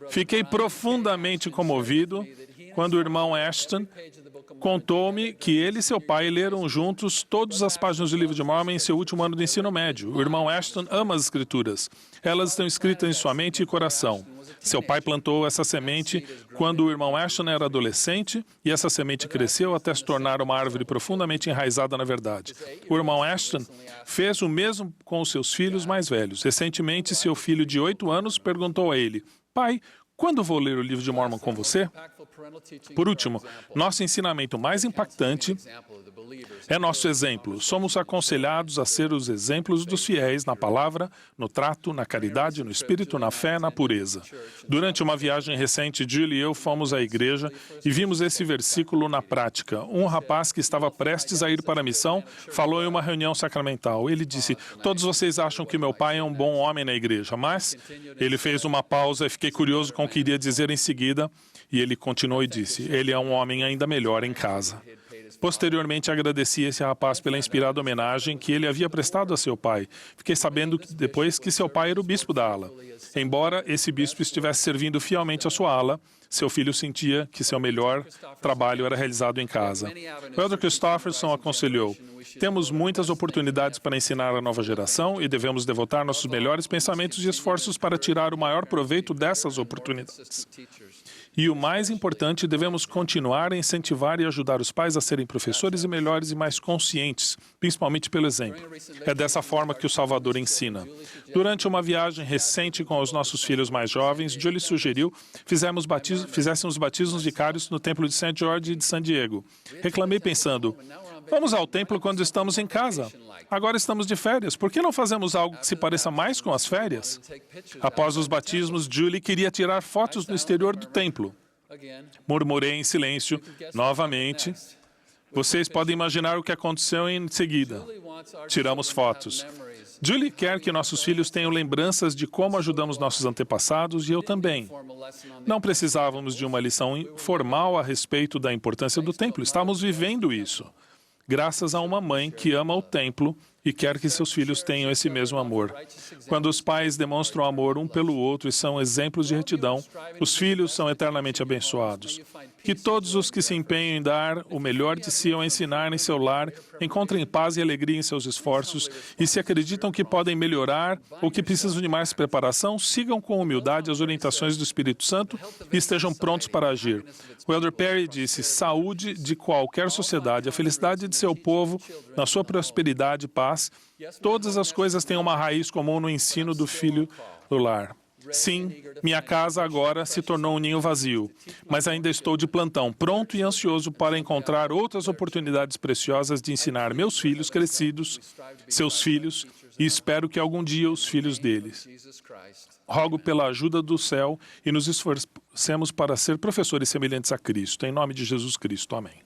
Fiquei profundamente comovido quando o irmão Ashton contou-me que ele e seu pai leram juntos todas as páginas do livro de Mormon em seu último ano do ensino médio. O irmão Ashton ama as Escrituras. Elas estão escritas em sua mente e coração. Seu pai plantou essa semente quando o irmão Ashton era adolescente e essa semente cresceu até se tornar uma árvore profundamente enraizada na verdade. O irmão Ashton fez o mesmo com os seus filhos mais velhos. Recentemente, seu filho de 8 anos perguntou a ele: "Pai, quando vou ler o livro de Mormon com você?" Por último, nosso ensinamento mais impactante é nosso exemplo. Somos aconselhados a ser os exemplos dos fiéis na palavra, no trato, na caridade, no espírito, na fé, na pureza. Durante uma viagem recente, Julie e eu fomos à igreja e vimos esse versículo na prática. Um rapaz que estava prestes a ir para a missão falou em uma reunião sacramental. Ele disse: "Todos vocês acham que meu pai é um bom homem na igreja, mas..." Ele fez uma pausa e fiquei curioso com o que iria dizer em seguida, e ele continuou e disse: "Ele é um homem ainda melhor em casa." Posteriormente, agradeci esse rapaz pela inspirada homenagem que ele havia prestado a seu pai. Fiquei sabendo depois que seu pai era o bispo da ala. Embora esse bispo estivesse servindo fielmente a sua ala, seu filho sentia que seu melhor trabalho era realizado em casa. O Elder Christofferson aconselhou: "Temos muitas oportunidades para ensinar a nova geração e devemos devotar nossos melhores pensamentos e esforços para tirar o maior proveito dessas oportunidades. E o mais importante, devemos continuar a incentivar e ajudar os pais a serem professores e melhores e mais conscientes, principalmente pelo exemplo. É dessa forma que o Salvador ensina." Durante uma viagem recente com os nossos filhos mais jovens, Julie sugeriu fizéssemos batismos vicários no templo de St. George de San Diego. Reclamei pensando: "Vamos ao templo quando estamos em casa. Agora estamos de férias. Por que não fazemos algo que se pareça mais com as férias?" Após os batismos, Julie queria tirar fotos no exterior do templo. Murmurei em silêncio, novamente. Vocês podem imaginar o que aconteceu em seguida. Tiramos fotos. Julie quer que nossos filhos tenham lembranças de como ajudamos nossos antepassados e eu também. Não precisávamos de uma lição formal a respeito da importância do templo. Estamos vivendo isso, graças a uma mãe que ama o templo e quer que seus filhos tenham esse mesmo amor. Quando os pais demonstram amor um pelo outro e são exemplos de retidão, os filhos são eternamente abençoados. Que todos os que se empenham em dar o melhor de si ao ensinar em seu lar encontrem paz e alegria em seus esforços e, se acreditam que podem melhorar ou que precisam de mais preparação, sigam com humildade as orientações do Espírito Santo e estejam prontos para agir. O Elder Perry disse: saúde de qualquer sociedade, a felicidade de seu povo, na sua prosperidade e paz, todas as coisas têm uma raiz comum no ensino do filho do lar. Sim, minha casa agora se tornou um ninho vazio, mas ainda estou de plantão, pronto e ansioso para encontrar outras oportunidades preciosas de ensinar meus filhos crescidos, seus filhos, e espero que algum dia os filhos deles. Rogo pela ajuda do céu e nos esforcemos para ser professores semelhantes a Cristo. Em nome de Jesus Cristo. Amém.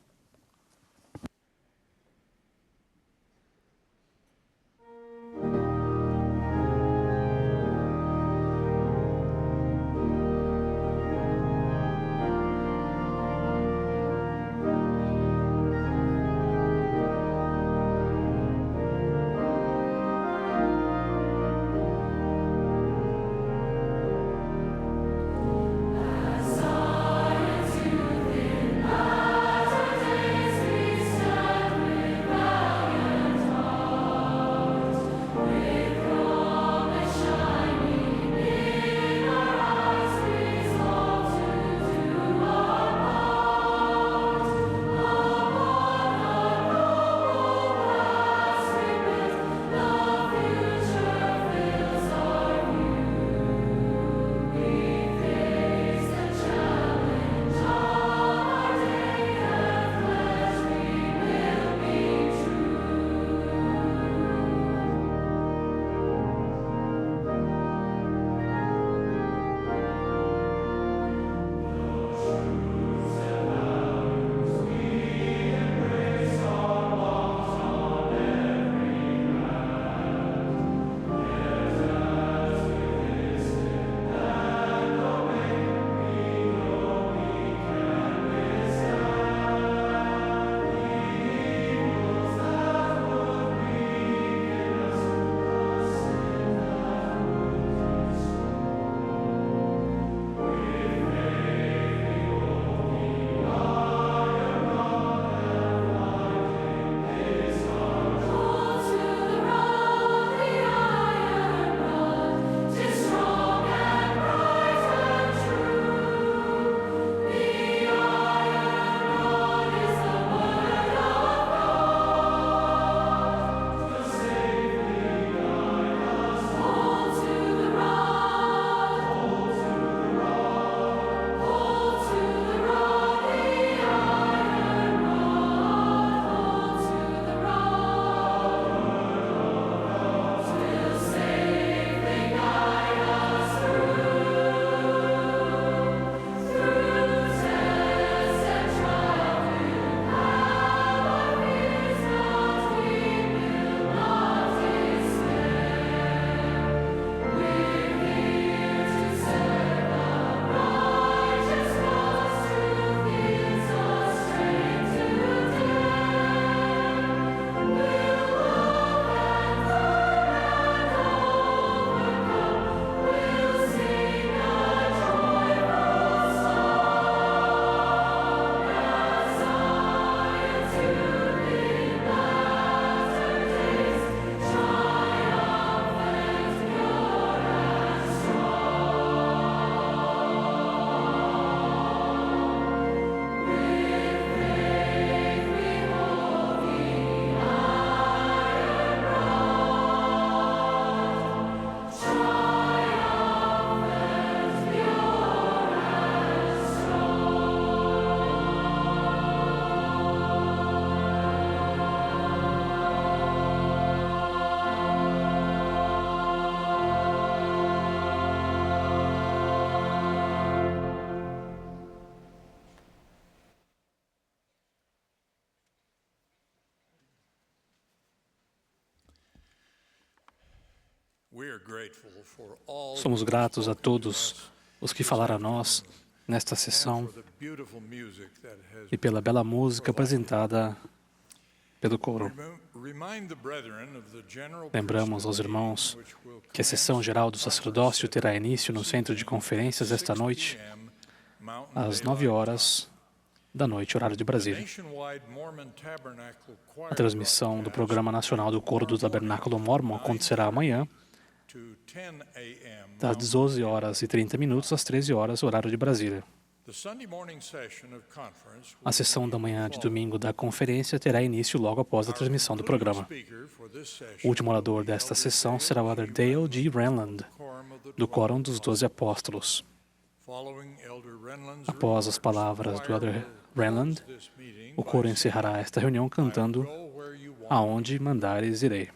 Somos gratos a todos os que falaram a nós nesta sessão e pela bela música apresentada pelo coro. Lembramos aos irmãos que a sessão geral do sacerdócio terá início no Centro de Conferências esta noite, às 9h da noite, horário de Brasília. A transmissão do Programa Nacional do Coro do Tabernáculo Mórmon acontecerá amanhã, das 12h30 às 13h, horário de Brasília. A sessão da manhã de domingo da conferência terá início logo após a transmissão do programa. O último orador desta sessão será o Elder Dale G. Renland, do Quórum dos 12 Apóstolos. Após as palavras do Elder Renland, o coro encerrará esta reunião cantando "Aonde mandares irei".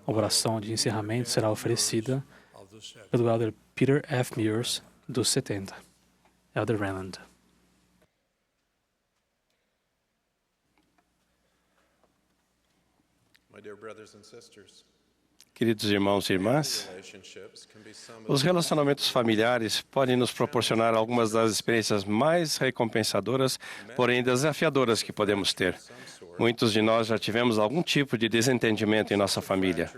A oração de encerramento será oferecida pelo Elder Peter F. Mears, dos 70. Elder Renland. Queridos irmãos e irmãs, os relacionamentos familiares podem nos proporcionar algumas das experiências mais recompensadoras, porém desafiadoras que podemos ter. Muitos de nós já tivemos algum tipo de desentendimento em nossa família.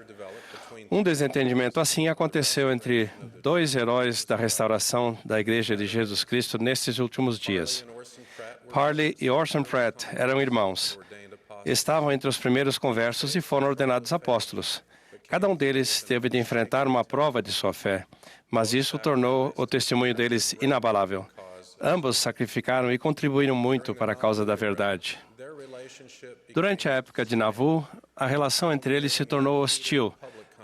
Um desentendimento assim aconteceu entre dois heróis da restauração da Igreja de Jesus Cristo nestes últimos dias. Parley e Orson Pratt eram irmãos. Estavam entre os primeiros conversos e foram ordenados apóstolos. Cada um deles teve de enfrentar uma prova de sua fé, mas isso tornou o testemunho deles inabalável. Ambos sacrificaram e contribuíram muito para a causa da verdade. Durante a época de Nauvoo, a relação entre eles se tornou hostil,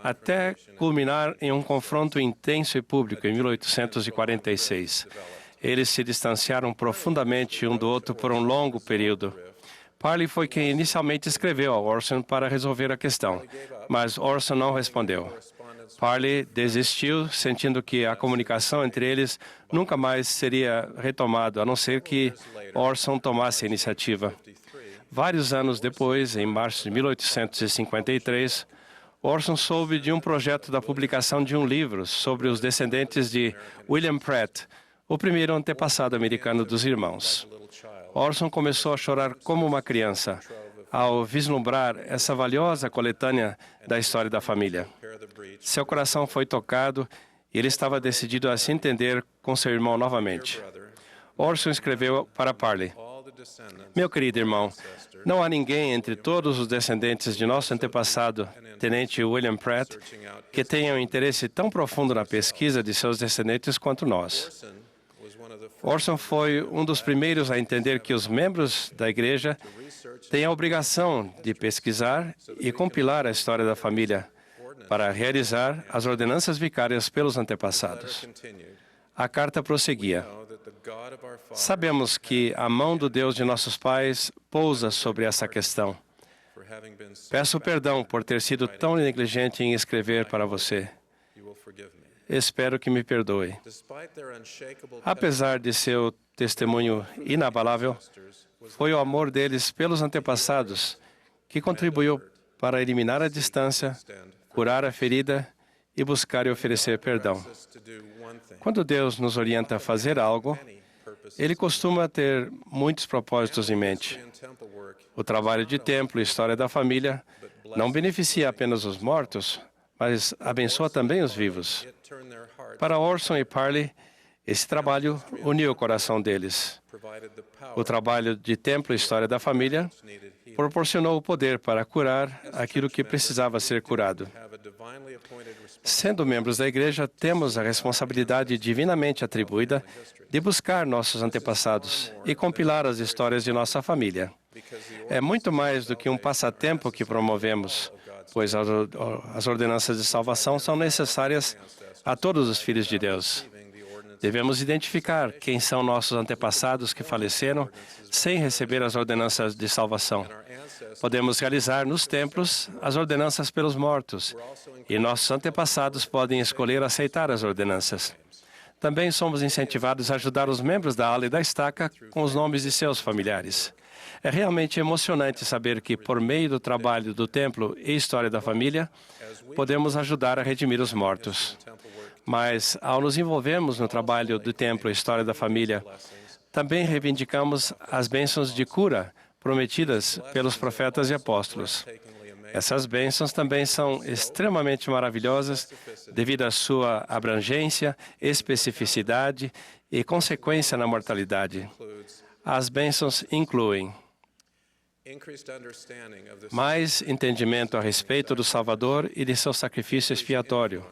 até culminar em um confronto intenso e público em 1846. Eles se distanciaram profundamente um do outro por um longo período. Parley foi quem inicialmente escreveu a Orson para resolver a questão, mas Orson não respondeu. Parley desistiu, sentindo que a comunicação entre eles nunca mais seria retomada, a não ser que Orson tomasse a iniciativa. Vários anos depois, em março de 1853, Orson soube de um projeto da publicação de um livro sobre os descendentes de William Pratt, o primeiro antepassado americano dos irmãos. Orson começou a chorar como uma criança ao vislumbrar essa valiosa coletânea da história da família. Seu coração foi tocado e ele estava decidido a se entender com seu irmão novamente. Orson escreveu para Parley: "Meu querido irmão, não há ninguém entre todos os descendentes de nosso antepassado, Tenente William Pratt, que tenha um interesse tão profundo na pesquisa de seus descendentes quanto nós." Orson foi um dos primeiros a entender que os membros da igreja têm a obrigação de pesquisar e compilar a história da família para realizar as ordenanças vicárias pelos antepassados. A carta prosseguia: "Sabemos que a mão do Deus de nossos pais pousa sobre essa questão. Peço perdão por ter sido tão negligente em escrever para você. Espero que me perdoe." Apesar de seu testemunho inabalável, foi o amor deles pelos antepassados que contribuiu para eliminar a distância, curar a ferida e buscar e oferecer perdão. Quando Deus nos orienta a fazer algo, Ele costuma ter muitos propósitos em mente. O trabalho de templo e história da família não beneficia apenas os mortos, mas abençoa também os vivos. Para Orson e Parley, esse trabalho uniu o coração deles. O trabalho de templo e história da família proporcionou o poder para curar aquilo que precisava ser curado. Sendo membros da igreja, temos a responsabilidade divinamente atribuída de buscar nossos antepassados e compilar as histórias de nossa família. É muito mais do que um passatempo que promovemos, pois as ordenanças de salvação são necessárias a todos os filhos de Deus. Devemos identificar quem são nossos antepassados que faleceram sem receber as ordenanças de salvação. Podemos realizar nos templos as ordenanças pelos mortos, e nossos antepassados podem escolher aceitar as ordenanças. Também somos incentivados a ajudar os membros da ala e da estaca com os nomes de seus familiares. É realmente emocionante saber que, por meio do trabalho do templo e história da família, podemos ajudar a redimir os mortos. Mas, ao nos envolvermos no trabalho do templo e história da família, também reivindicamos as bênçãos de cura prometidas pelos profetas e apóstolos. Essas bênçãos também são extremamente maravilhosas devido à sua abrangência, especificidade e consequência na mortalidade. As bênçãos incluem mais entendimento a respeito do Salvador e de seu sacrifício expiatório,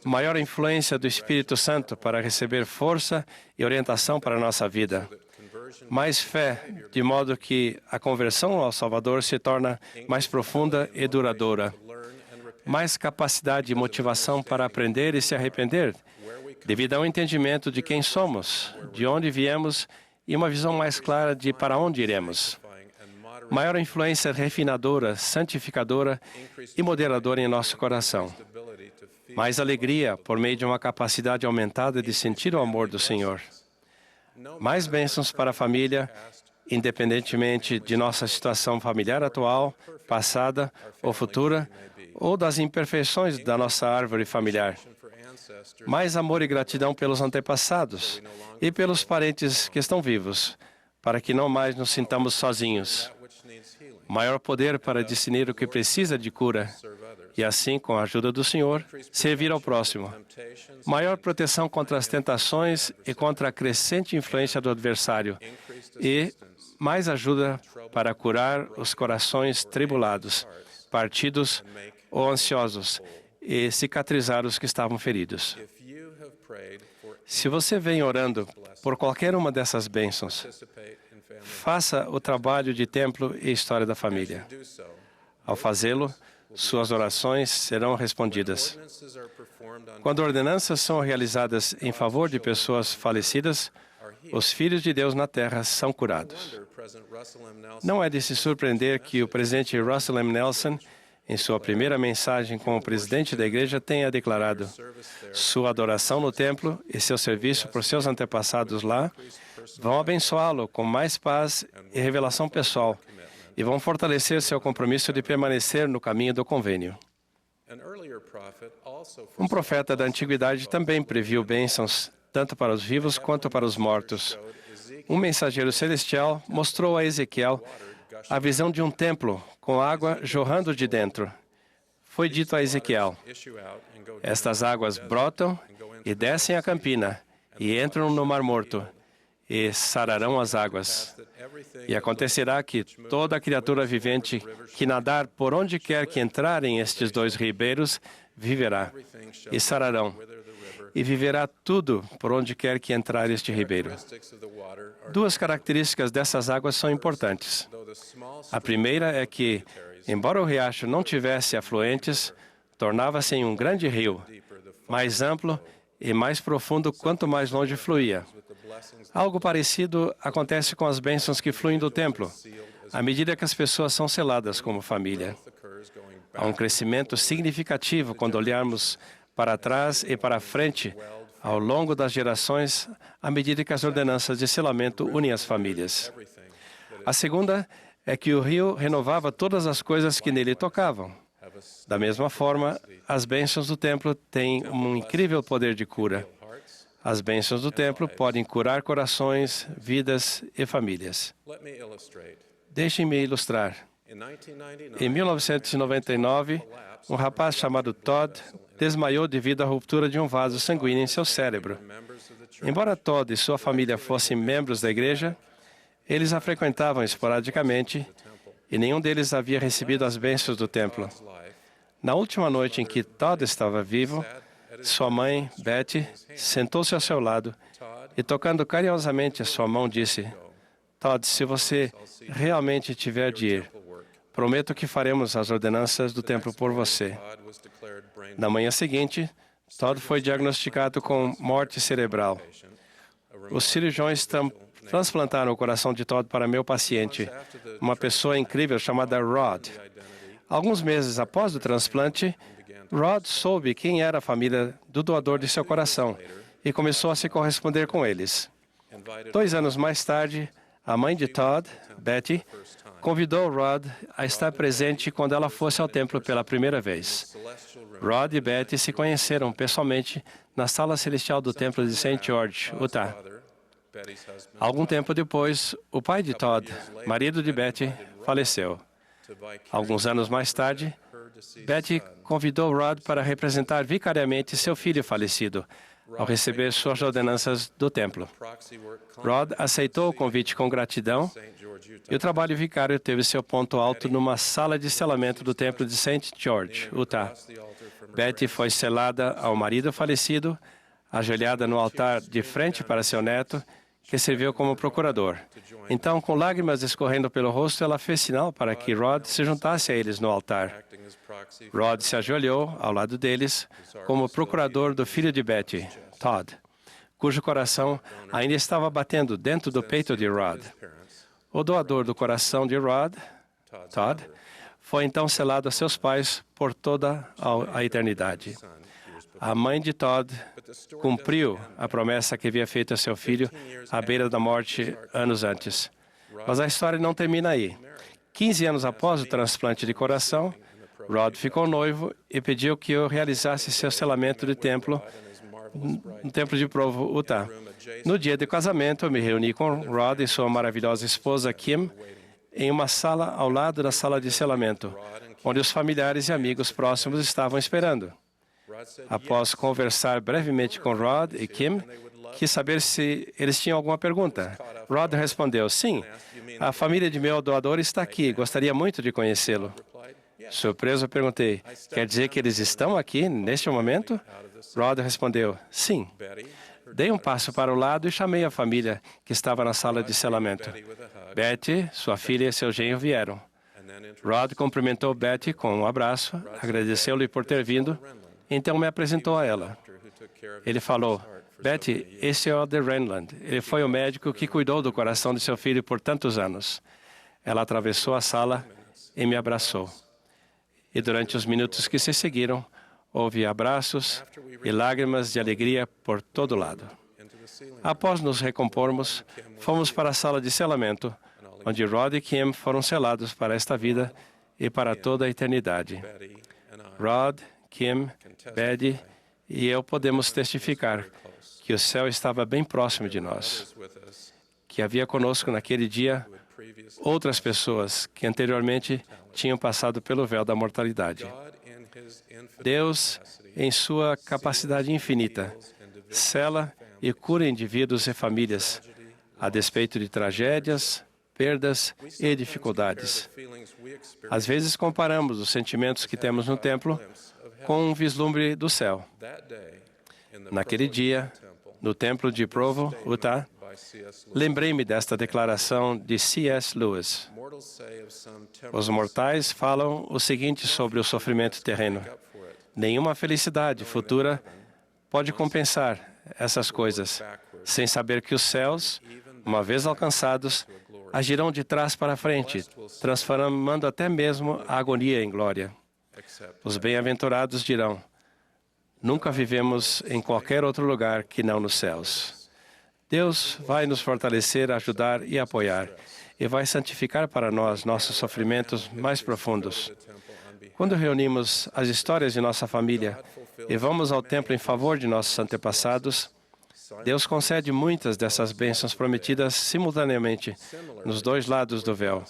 maior influência do Espírito Santo para receber força e orientação para a nossa vida, mais fé, de modo que a conversão ao Salvador se torna mais profunda e duradoura, mais capacidade e motivação para aprender e se arrepender, devido ao entendimento de quem somos, de onde viemos e uma visão mais clara de para onde iremos. Maior influência refinadora, santificadora e moderadora em nosso coração. Mais alegria por meio de uma capacidade aumentada de sentir o amor do Senhor. Mais bênçãos para a família, independentemente de nossa situação familiar atual, passada ou futura, ou das imperfeições da nossa árvore familiar. Mais amor e gratidão pelos antepassados e pelos parentes que estão vivos, para que não mais nos sintamos sozinhos. Maior poder para discernir o que precisa de cura e, assim, com a ajuda do Senhor, servir ao próximo. Maior proteção contra as tentações e contra a crescente influência do adversário. E mais ajuda para curar os corações tribulados, partidos ou ansiosos e cicatrizar os que estavam feridos. Se você vem orando por qualquer uma dessas bênçãos, faça o trabalho de templo e história da família. Ao fazê-lo, suas orações serão respondidas. Quando ordenanças são realizadas em favor de pessoas falecidas, os filhos de Deus na terra são curados. Não é de se surpreender que o presidente Russell M. Nelson, em sua primeira mensagem como presidente da igreja, tenha declarado: sua adoração no templo e seu serviço por seus antepassados lá vão abençoá-lo com mais paz e revelação pessoal e vão fortalecer seu compromisso de permanecer no caminho do convênio. Um profeta da antiguidade também previu bênçãos tanto para os vivos quanto para os mortos. Um mensageiro celestial mostrou a Ezequiel a visão de um templo com água jorrando de dentro. Foi dito a Ezequiel: estas águas brotam e descem a campina e entram no Mar Morto e sararão as águas. E acontecerá que toda criatura vivente que nadar por onde quer que entrarem estes dois ribeiros viverá e sararão. E viverá tudo por onde quer que entrar este ribeiro. Duas características dessas águas são importantes. A primeira é que, embora o riacho não tivesse afluentes, tornava-se em um grande rio, mais amplo e mais profundo quanto mais longe fluía. Algo parecido acontece com as bênçãos que fluem do templo, à medida que as pessoas são seladas como família. Há um crescimento significativo quando olharmos para trás e para frente, ao longo das gerações, à medida que as ordenanças de selamento unem as famílias. A segunda é que o rio renovava todas as coisas que nele tocavam. Da mesma forma, as bênçãos do templo têm um incrível poder de cura. As bênçãos do templo podem curar corações, vidas e famílias. Deixem-me ilustrar. Em 1999, um rapaz chamado Todd desmaiou devido à ruptura de um vaso sanguíneo em seu cérebro. Embora Todd e sua família fossem membros da igreja, eles a frequentavam esporadicamente e nenhum deles havia recebido as bênçãos do templo. Na última noite em que Todd estava vivo, sua mãe, Betty, sentou-se ao seu lado e, tocando carinhosamente a sua mão, disse: Todd, se você realmente tiver de ir, prometo que faremos as ordenanças do templo por você. Na manhã seguinte, Todd foi diagnosticado com morte cerebral. Os cirurgiões transplantaram o coração de Todd para meu paciente, uma pessoa incrível chamada Rod. Alguns meses após o transplante, Rod soube quem era a família do doador de seu coração e começou a se corresponder com eles. 2 anos mais tarde, A mãe de Todd, Betty, convidou Rod a estar presente quando ela fosse ao templo pela primeira vez. Rod e Betty se conheceram pessoalmente na sala celestial do templo de St. George, Utah. Algum tempo depois, o pai de Todd, marido de Betty, faleceu. Alguns anos mais tarde, Betty convidou Rod para representar vicariamente seu filho falecido, ao receber suas ordenanças do templo. Rod aceitou o convite com gratidão e o trabalho vicário teve seu ponto alto numa sala de selamento do templo de St. George, Utah. Betty foi selada ao marido falecido, ajoelhada no altar de frente para seu neto, que serviu como procurador. Então, com lágrimas escorrendo pelo rosto, ela fez sinal para que Rod se juntasse a eles no altar. Rod se ajoelhou ao lado deles como procurador do filho de Betty, Todd, cujo coração ainda estava batendo dentro do peito de Rod. O doador do coração de Rod, Todd, foi então selado a seus pais por toda a eternidade. A mãe de Todd cumpriu a promessa que havia feito a seu filho à beira da morte anos antes. Mas a história não termina aí. 15 anos após o transplante de coração, Rod ficou noivo e pediu que eu realizasse seu selamento de templo no templo de Provo, Utah. No dia do casamento, eu me reuni com Rod e sua maravilhosa esposa, Kim, em uma sala ao lado da sala de selamento, onde os familiares e amigos próximos estavam esperando. Após conversar brevemente com Rod e Kim, quis saber se eles tinham alguma pergunta. Rod respondeu, sim, a família de meu doador está aqui, gostaria muito de conhecê-lo. Surpreso, eu perguntei, quer dizer que eles estão aqui neste momento? Rod respondeu, sim. Dei um passo para o lado e chamei a família que estava na sala de selamento. Betty, sua filha e seu genro vieram. Rod cumprimentou Betty com um abraço, agradeceu-lhe por ter vindo, então me apresentou a ela. Ele falou, Betty, esse é o Elder Renland. Ele foi o médico que cuidou do coração de seu filho por tantos anos. Ela atravessou a sala e me abraçou. E durante os minutos que se seguiram, houve abraços e lágrimas de alegria por todo lado. Após nos recompormos, fomos para a sala de selamento, onde Rod e Kim foram selados para esta vida e para toda a eternidade. Rod, Kim, Betty e eu podemos testificar que o céu estava bem próximo de nós, que havia conosco naquele dia outras pessoas que anteriormente tinham passado pelo véu da mortalidade. Deus, em sua capacidade infinita, sela e cura indivíduos e famílias, a despeito de tragédias, perdas e dificuldades. Às vezes comparamos os sentimentos que temos no templo com um vislumbre do céu. Naquele dia, no templo de Provo, Utah, lembrei-me desta declaração de C.S. Lewis. Os mortais falam o seguinte sobre o sofrimento terreno. Nenhuma felicidade futura pode compensar essas coisas, sem saber que os céus, uma vez alcançados, agirão de trás para frente, transformando até mesmo a agonia em glória. Os bem-aventurados dirão, nunca vivemos em qualquer outro lugar que não nos céus. Deus vai nos fortalecer, ajudar e apoiar, e vai santificar para nós nossos sofrimentos mais profundos. Quando reunimos as histórias de nossa família e vamos ao templo em favor de nossos antepassados, Deus concede muitas dessas bênçãos prometidas simultaneamente nos dois lados do véu.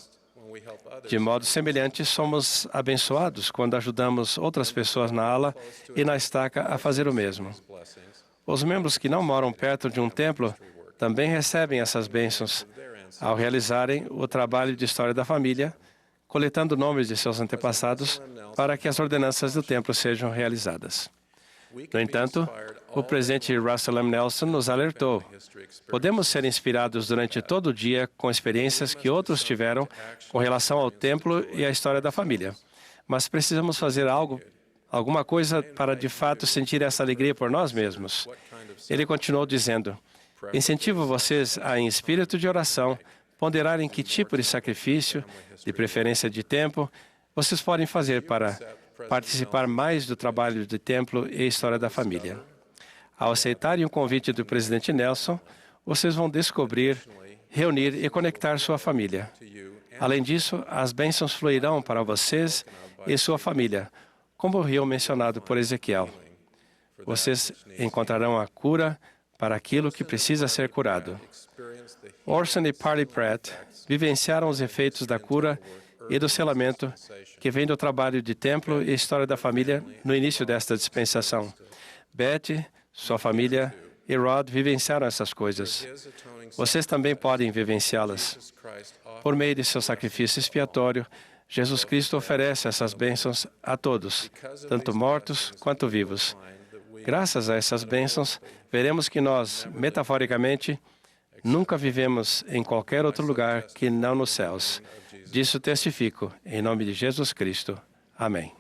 De modo semelhante, somos abençoados quando ajudamos outras pessoas na ala e na estaca a fazer o mesmo. Os membros que não moram perto de um templo também recebem essas bênçãos ao realizarem o trabalho de história da família, coletando nomes de seus antepassados para que as ordenanças do templo sejam realizadas. No entanto, o presidente Russell M. Nelson nos alertou. Podemos ser inspirados durante todo o dia com experiências que outros tiveram com relação ao templo e à história da família. Mas precisamos fazer alguma coisa para de fato sentir essa alegria por nós mesmos. Ele continuou dizendo, incentivo vocês a, em espírito de oração, ponderarem que tipo de sacrifício, de preferência de tempo, vocês podem fazer para participar mais do trabalho de templo e história da família. Ao aceitarem o convite do presidente Nelson, vocês vão descobrir reunir e conectar sua família. Além disso, as bênçãos fluirão para vocês e sua família, como o rio mencionado por Ezequiel. Vocês encontrarão a cura para aquilo que precisa ser curado. Orson e Parley Pratt vivenciaram os efeitos da cura e do selamento que vem do trabalho de templo e história da família no início desta dispensação. Betty, sua família e Rod vivenciaram essas coisas. Vocês também podem vivenciá-las. Por meio de seu sacrifício expiatório, Jesus Cristo oferece essas bênçãos a todos, tanto mortos quanto vivos. Graças a essas bênçãos, veremos que nós, metaforicamente, nunca vivemos em qualquer outro lugar que não nos céus. Disso testifico, em nome de Jesus Cristo. Amém.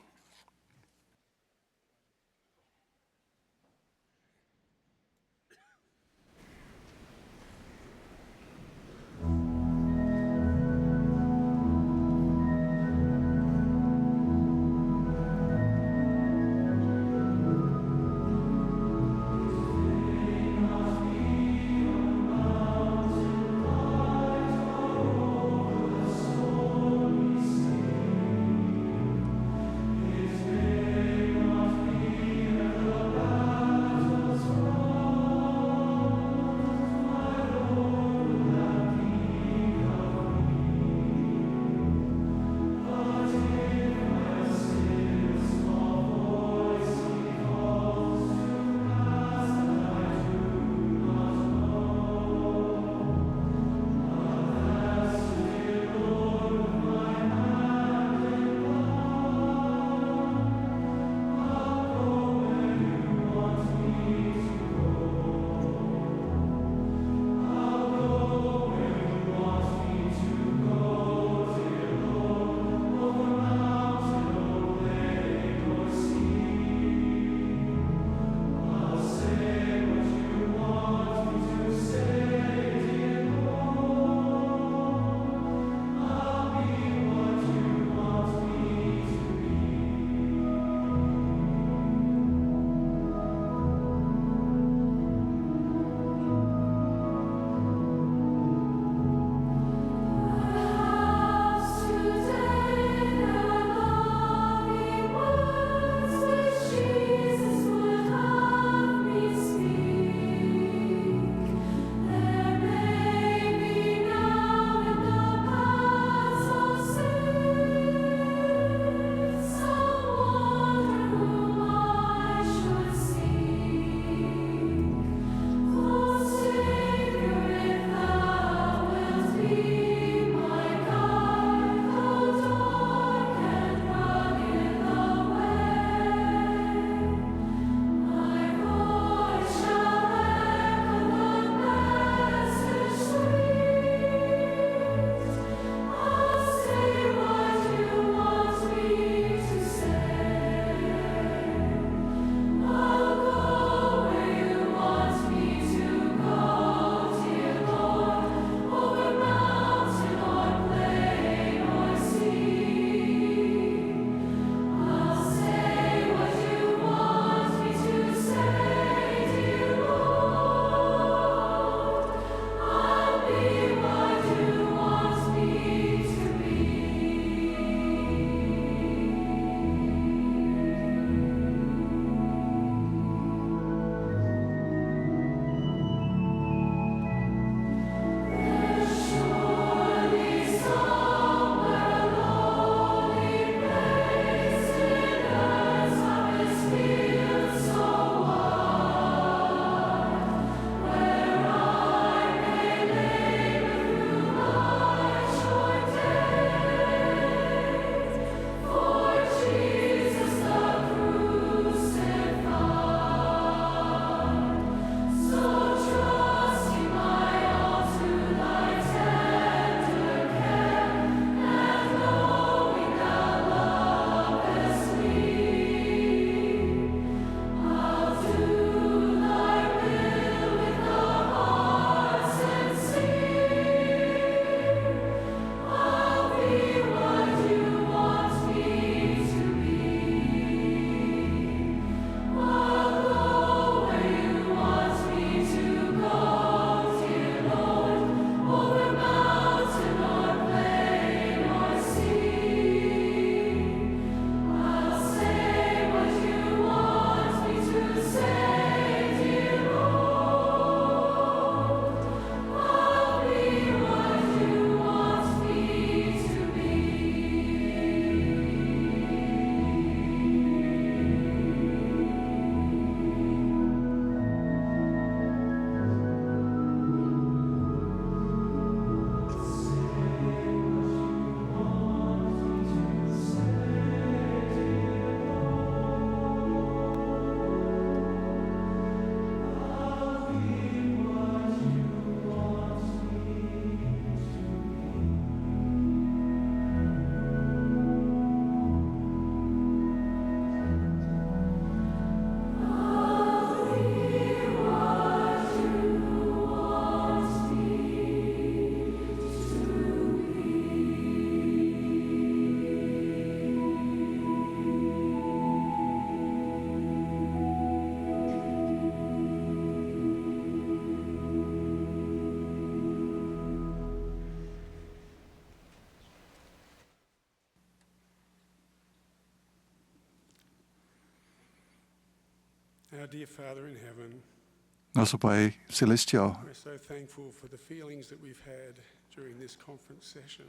Nosso Pai Celestial,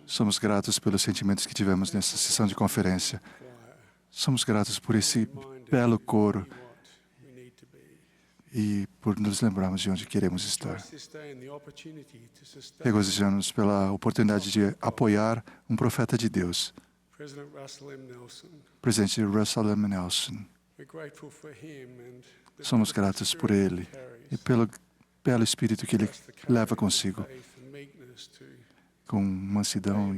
somos gratos pelos sentimentos que tivemos nessa sessão de conferência. Somos gratos por esse belo coro e por nos lembrarmos de onde queremos estar. Regozijamos pela oportunidade de apoiar um profeta de Deus, Presidente Russell M. Nelson. Somos gratos por ele e pelo belo espírito que ele leva consigo, com mansidão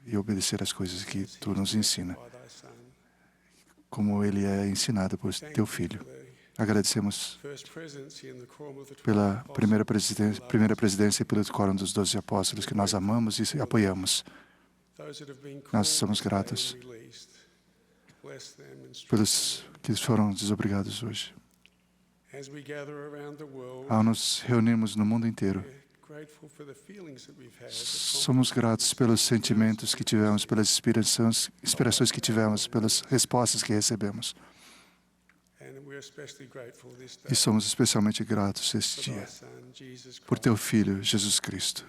e obedecer às coisas que tu nos ensina, como ele é ensinado por teu Filho. Agradecemos pela primeira presidência e pelo Quórum dos 12 Apóstolos, que nós amamos e apoiamos. Nós somos gratos pelos que foram desobrigados hoje. Ao nos reunirmos no mundo inteiro, somos gratos pelos sentimentos que tivemos, pelas inspirações que tivemos, pelas respostas que recebemos. E somos especialmente gratos este dia por teu Filho, Jesus Cristo.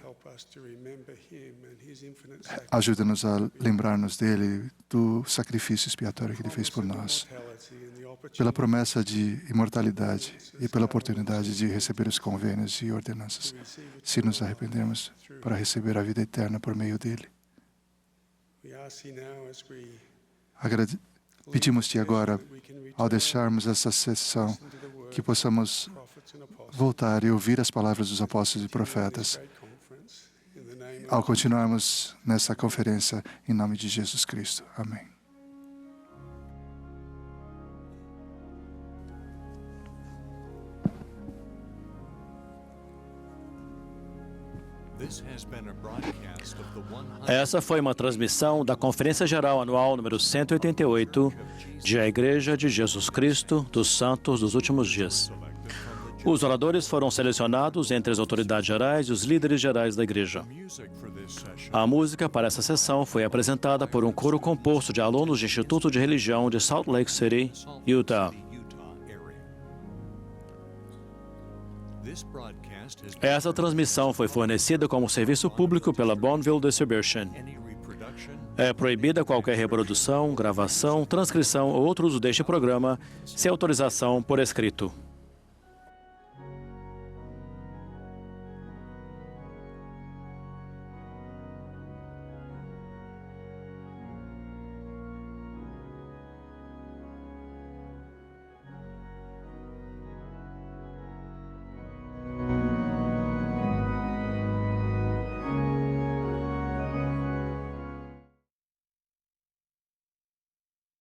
Ajuda-nos a lembrar-nos dele, do sacrifício expiatório que ele fez por nós, pela promessa de imortalidade e pela oportunidade de receber os convênios e ordenanças, se nos arrependermos, para receber a vida eterna por meio dele. Pedimos-te agora, ao deixarmos essa sessão, que possamos voltar e ouvir as palavras dos apóstolos e profetas, ao continuarmos nessa conferência, em nome de Jesus Cristo. Amém. Essa foi uma transmissão da Conferência Geral Anual número 188 de A Igreja de Jesus Cristo dos Santos dos Últimos Dias. Os oradores foram selecionados entre as autoridades gerais e os líderes gerais da Igreja. A música para essa sessão foi apresentada por um coro composto de alunos do Instituto de Religião de Salt Lake City, Utah. Essa transmissão foi fornecida como serviço público pela Bonneville Distribution. É proibida qualquer reprodução, gravação, transcrição ou outro uso deste programa sem autorização por escrito.